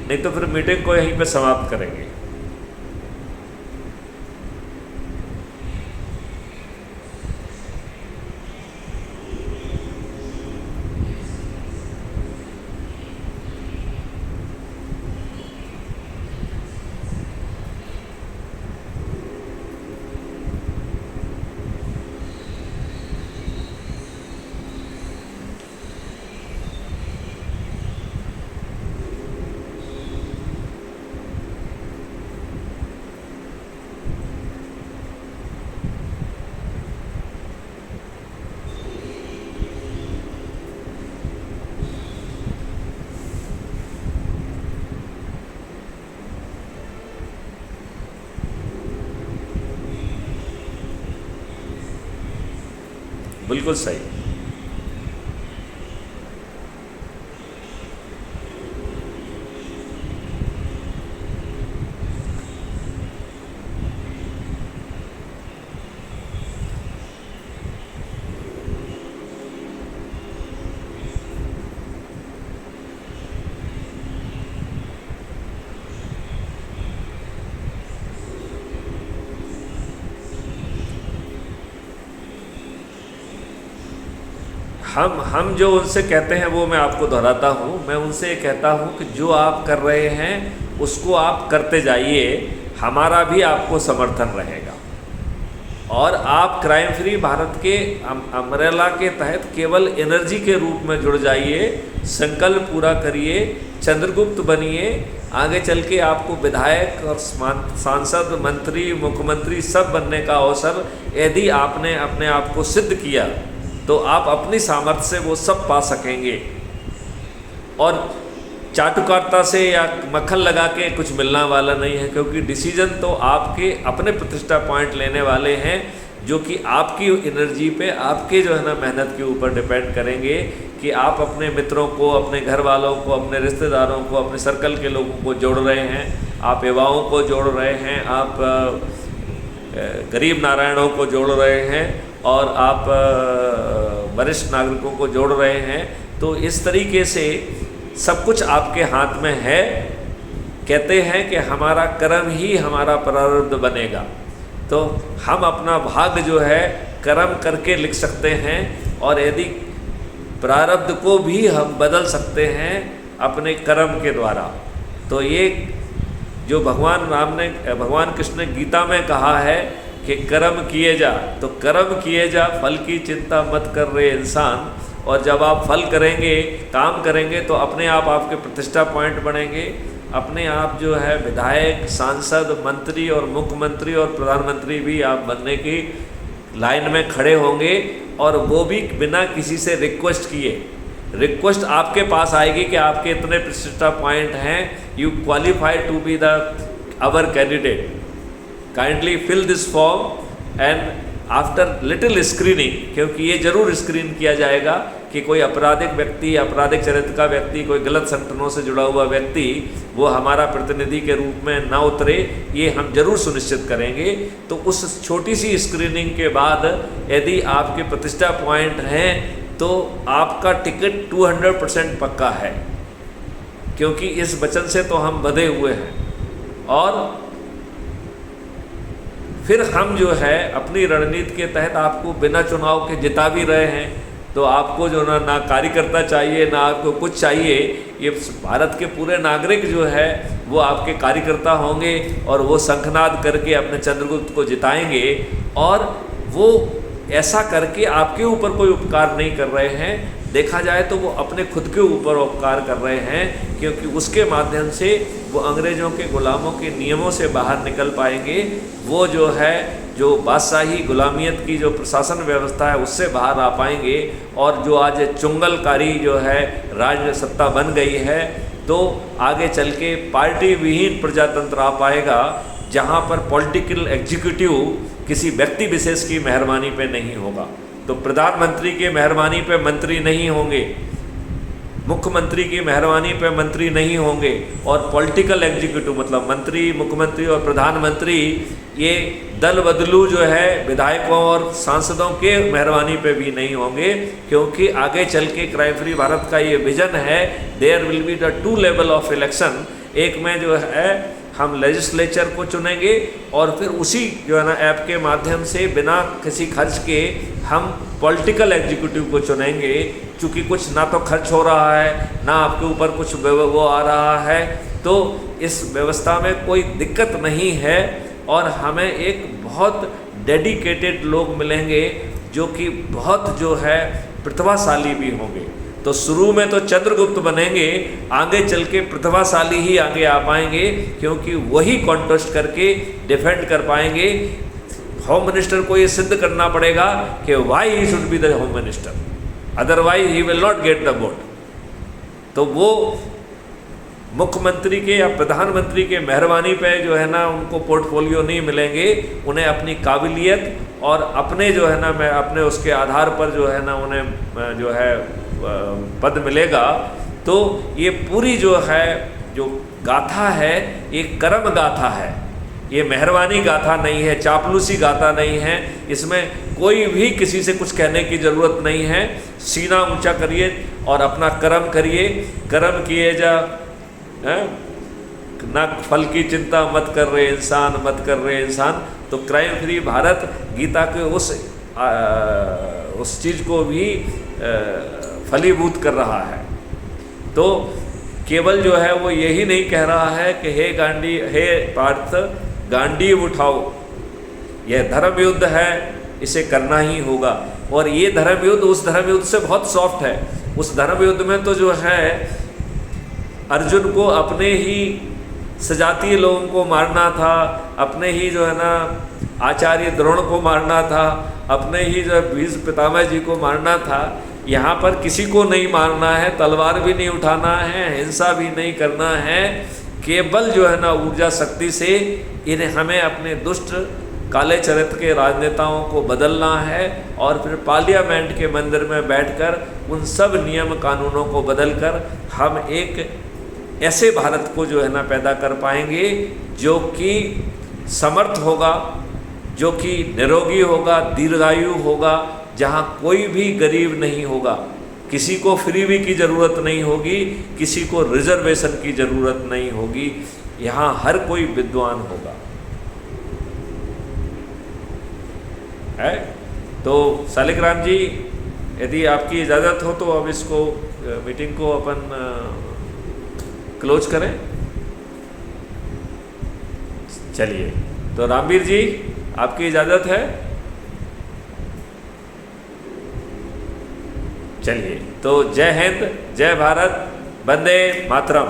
नहीं तो फिर मीटिंग को यहीं पे समाप्त करेंगे। बिल्कुल सही। हम जो उनसे कहते हैं वो मैं आपको दोहराता हूँ। मैं उनसे कहता हूँ कि जो आप कर रहे हैं उसको आप करते जाइए, हमारा भी आपको समर्थन रहेगा। और आप क्राइम फ्री भारत के अम्ब्रेला के तहत केवल एनर्जी के रूप में जुड़ जाइए, संकल्प पूरा करिए, चंद्रगुप्त बनिए। आगे चल के आपको विधायक और सांसद, मंत्री, मुख्यमंत्री सब बनने का अवसर यदि आपने अपने आप को सिद्ध किया तो आप अपनी सामर्थ्य से वो सब पा सकेंगे। और चाटुकारिता से या मक्खन लगा के कुछ मिलने वाला नहीं है, क्योंकि डिसीजन तो आपके अपने प्रतिष्ठा पॉइंट लेने वाले हैं, जो कि आपकी एनर्जी पे, आपके जो है ना मेहनत के ऊपर डिपेंड करेंगे कि आप अपने मित्रों को, अपने घर वालों को, अपने रिश्तेदारों को, अपने सर्कल के लोगों को जोड़ रहे हैं, आप युवाओं को जोड़ रहे हैं, आप गरीब नारायणों को जोड़ रहे हैं, और आप वरिष्ठ नागरिकों को जोड़ रहे हैं। तो इस तरीके से सब कुछ आपके हाथ में है। कहते हैं कि हमारा कर्म ही हमारा प्रारब्ध बनेगा, तो हम अपना भाग्य जो है कर्म करके लिख सकते हैं, और यदि प्रारब्ध को भी हम बदल सकते हैं अपने कर्म के द्वारा। तो ये जो भगवान कृष्ण ने गीता में कहा है कि कर्म किए जा, तो कर्म किए जा, फल की चिंता मत कर रहे इंसान। और जब आप फल करेंगे, काम करेंगे, तो अपने आप आपके प्रतिष्ठा पॉइंट बनेंगे, अपने आप जो है विधायक, सांसद, मंत्री और मुख्यमंत्री और प्रधानमंत्री भी आप बनने की लाइन में खड़े होंगे, और वो भी बिना किसी से रिक्वेस्ट किए। रिक्वेस्ट आपके पास आएगी कि आपके इतने प्रतिष्ठा पॉइंट हैं, you qualify to be the our candidate, kindly fill this form and after little screening, क्योंकि ये जरूर स्क्रीन किया जाएगा कि कोई आपराधिक व्यक्ति, आपराधिक चरित्र का व्यक्ति, कोई गलत संगठनों से जुड़ा हुआ व्यक्ति वो हमारा प्रतिनिधि के रूप में ना उतरे, ये हम जरूर सुनिश्चित करेंगे। तो उस छोटी सी स्क्रीनिंग के बाद यदि आपके प्रतिष्ठा पॉइंट हैं तो आपका टिकट 200% पक्का है, क्योंकि इस वचन से तो हम बंधे हुए हैं। और फिर हम जो है अपनी रणनीति के तहत आपको बिना चुनाव के जिता भी रहे हैं, तो आपको जो ना कार्यकर्ता चाहिए, ना आपको कुछ चाहिए, ये भारत के पूरे नागरिक जो है वो आपके कार्यकर्ता होंगे, और वो शंखनाद करके अपने चंद्रगुप्त को जिताएंगे। और वो ऐसा करके आपके ऊपर कोई उपकार नहीं कर रहे हैं, देखा जाए तो वो अपने खुद के ऊपर उपकार कर रहे हैं, क्योंकि उसके माध्यम से वो अंग्रेज़ों के गुलामों के नियमों से बाहर निकल पाएंगे। वो जो है जो बादशाही गुलामियत की जो प्रशासन व्यवस्था है उससे बाहर आ पाएंगे, और जो आज चुंगलकारी जो है राज सत्ता बन गई है, तो आगे चल के पार्टी विहीन प्रजातंत्र आ पाएगा, जहाँ पर पॉलिटिकल एग्जीक्यूटिव किसी व्यक्ति विशेष की मेहरबानी पे नहीं होगा। तो प्रधानमंत्री के मेहरबानी पे मंत्री नहीं होंगे, मुख्यमंत्री की मेहरबानी पे मंत्री नहीं होंगे, और पॉलिटिकल एग्जीक्यूटिव मतलब मंत्री, मुख्यमंत्री और प्रधानमंत्री ये दल बदलू जो है विधायकों और सांसदों के मेहरबानी पे भी नहीं होंगे, क्योंकि आगे चल के क्राइम फ्री भारत का ये विजन है, there will be the 2 level of election. एक में जो है हम लेजिस्लेचर को चुनेंगे, और फिर उसी जो है ना ऐप के माध्यम से बिना किसी खर्च के हम पॉलिटिकल एग्जीक्यूटिव को चुनेंगे। चूँकि कुछ ना तो खर्च हो रहा है, ना आपके ऊपर कुछ वो आ रहा है, तो इस व्यवस्था में कोई दिक्कत नहीं है। और हमें एक बहुत डेडिकेटेड लोग मिलेंगे, जो कि बहुत जो है प्रतिभाशाली भी होंगे। तो शुरू में तो चंद्रगुप्त बनेंगे, आगे चल के प्रतिभाशाली ही आगे आ पाएंगे, क्योंकि वही कॉन्टेस्ट करके डिफेंड कर पाएंगे। होम मिनिस्टर को ये सिद्ध करना पड़ेगा कि why he should be the home minister, otherwise he will not get the vote. तो वो मुख्यमंत्री के या प्रधानमंत्री के मेहरबानी पे जो है ना उनको पोर्टफोलियो नहीं मिलेंगे, उन्हें अपनी काबिलियत और अपने जो है ना अपने उसके आधार पर जो है ना उन्हें जो है पद मिलेगा। तो ये पूरी जो है जो गाथा है ये कर्म गाथा है, ये मेहरबानी गाथा नहीं है, चापलूसी गाथा नहीं है। इसमें कोई भी किसी से कुछ कहने की ज़रूरत नहीं है। सीना ऊंचा करिए और अपना कर्म करिए, कर्म किए जा, ना फल की चिंता मत कर रहे इंसान, मत कर रहे इंसान। तो क्राइम फ्री भारत गीता के उस चीज़ को भी फलीभूत कर रहा है। तो केवल जो है वो यही नहीं कह रहा है कि हे पार्थ गांडीव उठाओ, यह धर्म युद्ध है, इसे करना ही होगा। और ये धर्म युद्ध उस धर्म युद्ध से बहुत सॉफ्ट है। उस धर्म युद्ध में तो जो है अर्जुन को अपने ही सजातीय लोगों को मारना था, अपने ही जो है ना आचार्य द्रोण को मारना था, अपने ही जो भीष्म पितामह जी को मारना था। यहाँ पर किसी को नहीं मारना है, तलवार भी नहीं उठाना है, हिंसा भी नहीं करना है, केवल जो है ना ऊर्जा शक्ति से इन्हें हमें अपने दुष्ट काले चरित्र के राजनेताओं को बदलना है और फिर पार्लियामेंट के मंदिर में बैठकर उन सब नियम कानूनों को बदलकर हम एक ऐसे भारत को जो है ना पैदा कर पाएंगे जो कि समर्थ होगा, जो कि निरोगी होगा, दीर्घायु होगा, जहाँ कोई भी गरीब नहीं होगा, किसी को फ्रीबी की ज़रूरत नहीं होगी, किसी को रिजर्वेशन की ज़रूरत नहीं होगी, यहाँ हर कोई विद्वान होगा। है तो शालिग्राम जी, यदि आपकी इजाज़त हो तो अब इसको मीटिंग को अपन क्लोज करें। चलिए, तो रामवीर जी आपकी इजाज़त है? चलिए, तो जय हिंद, जय भारत, वंदे मातरम।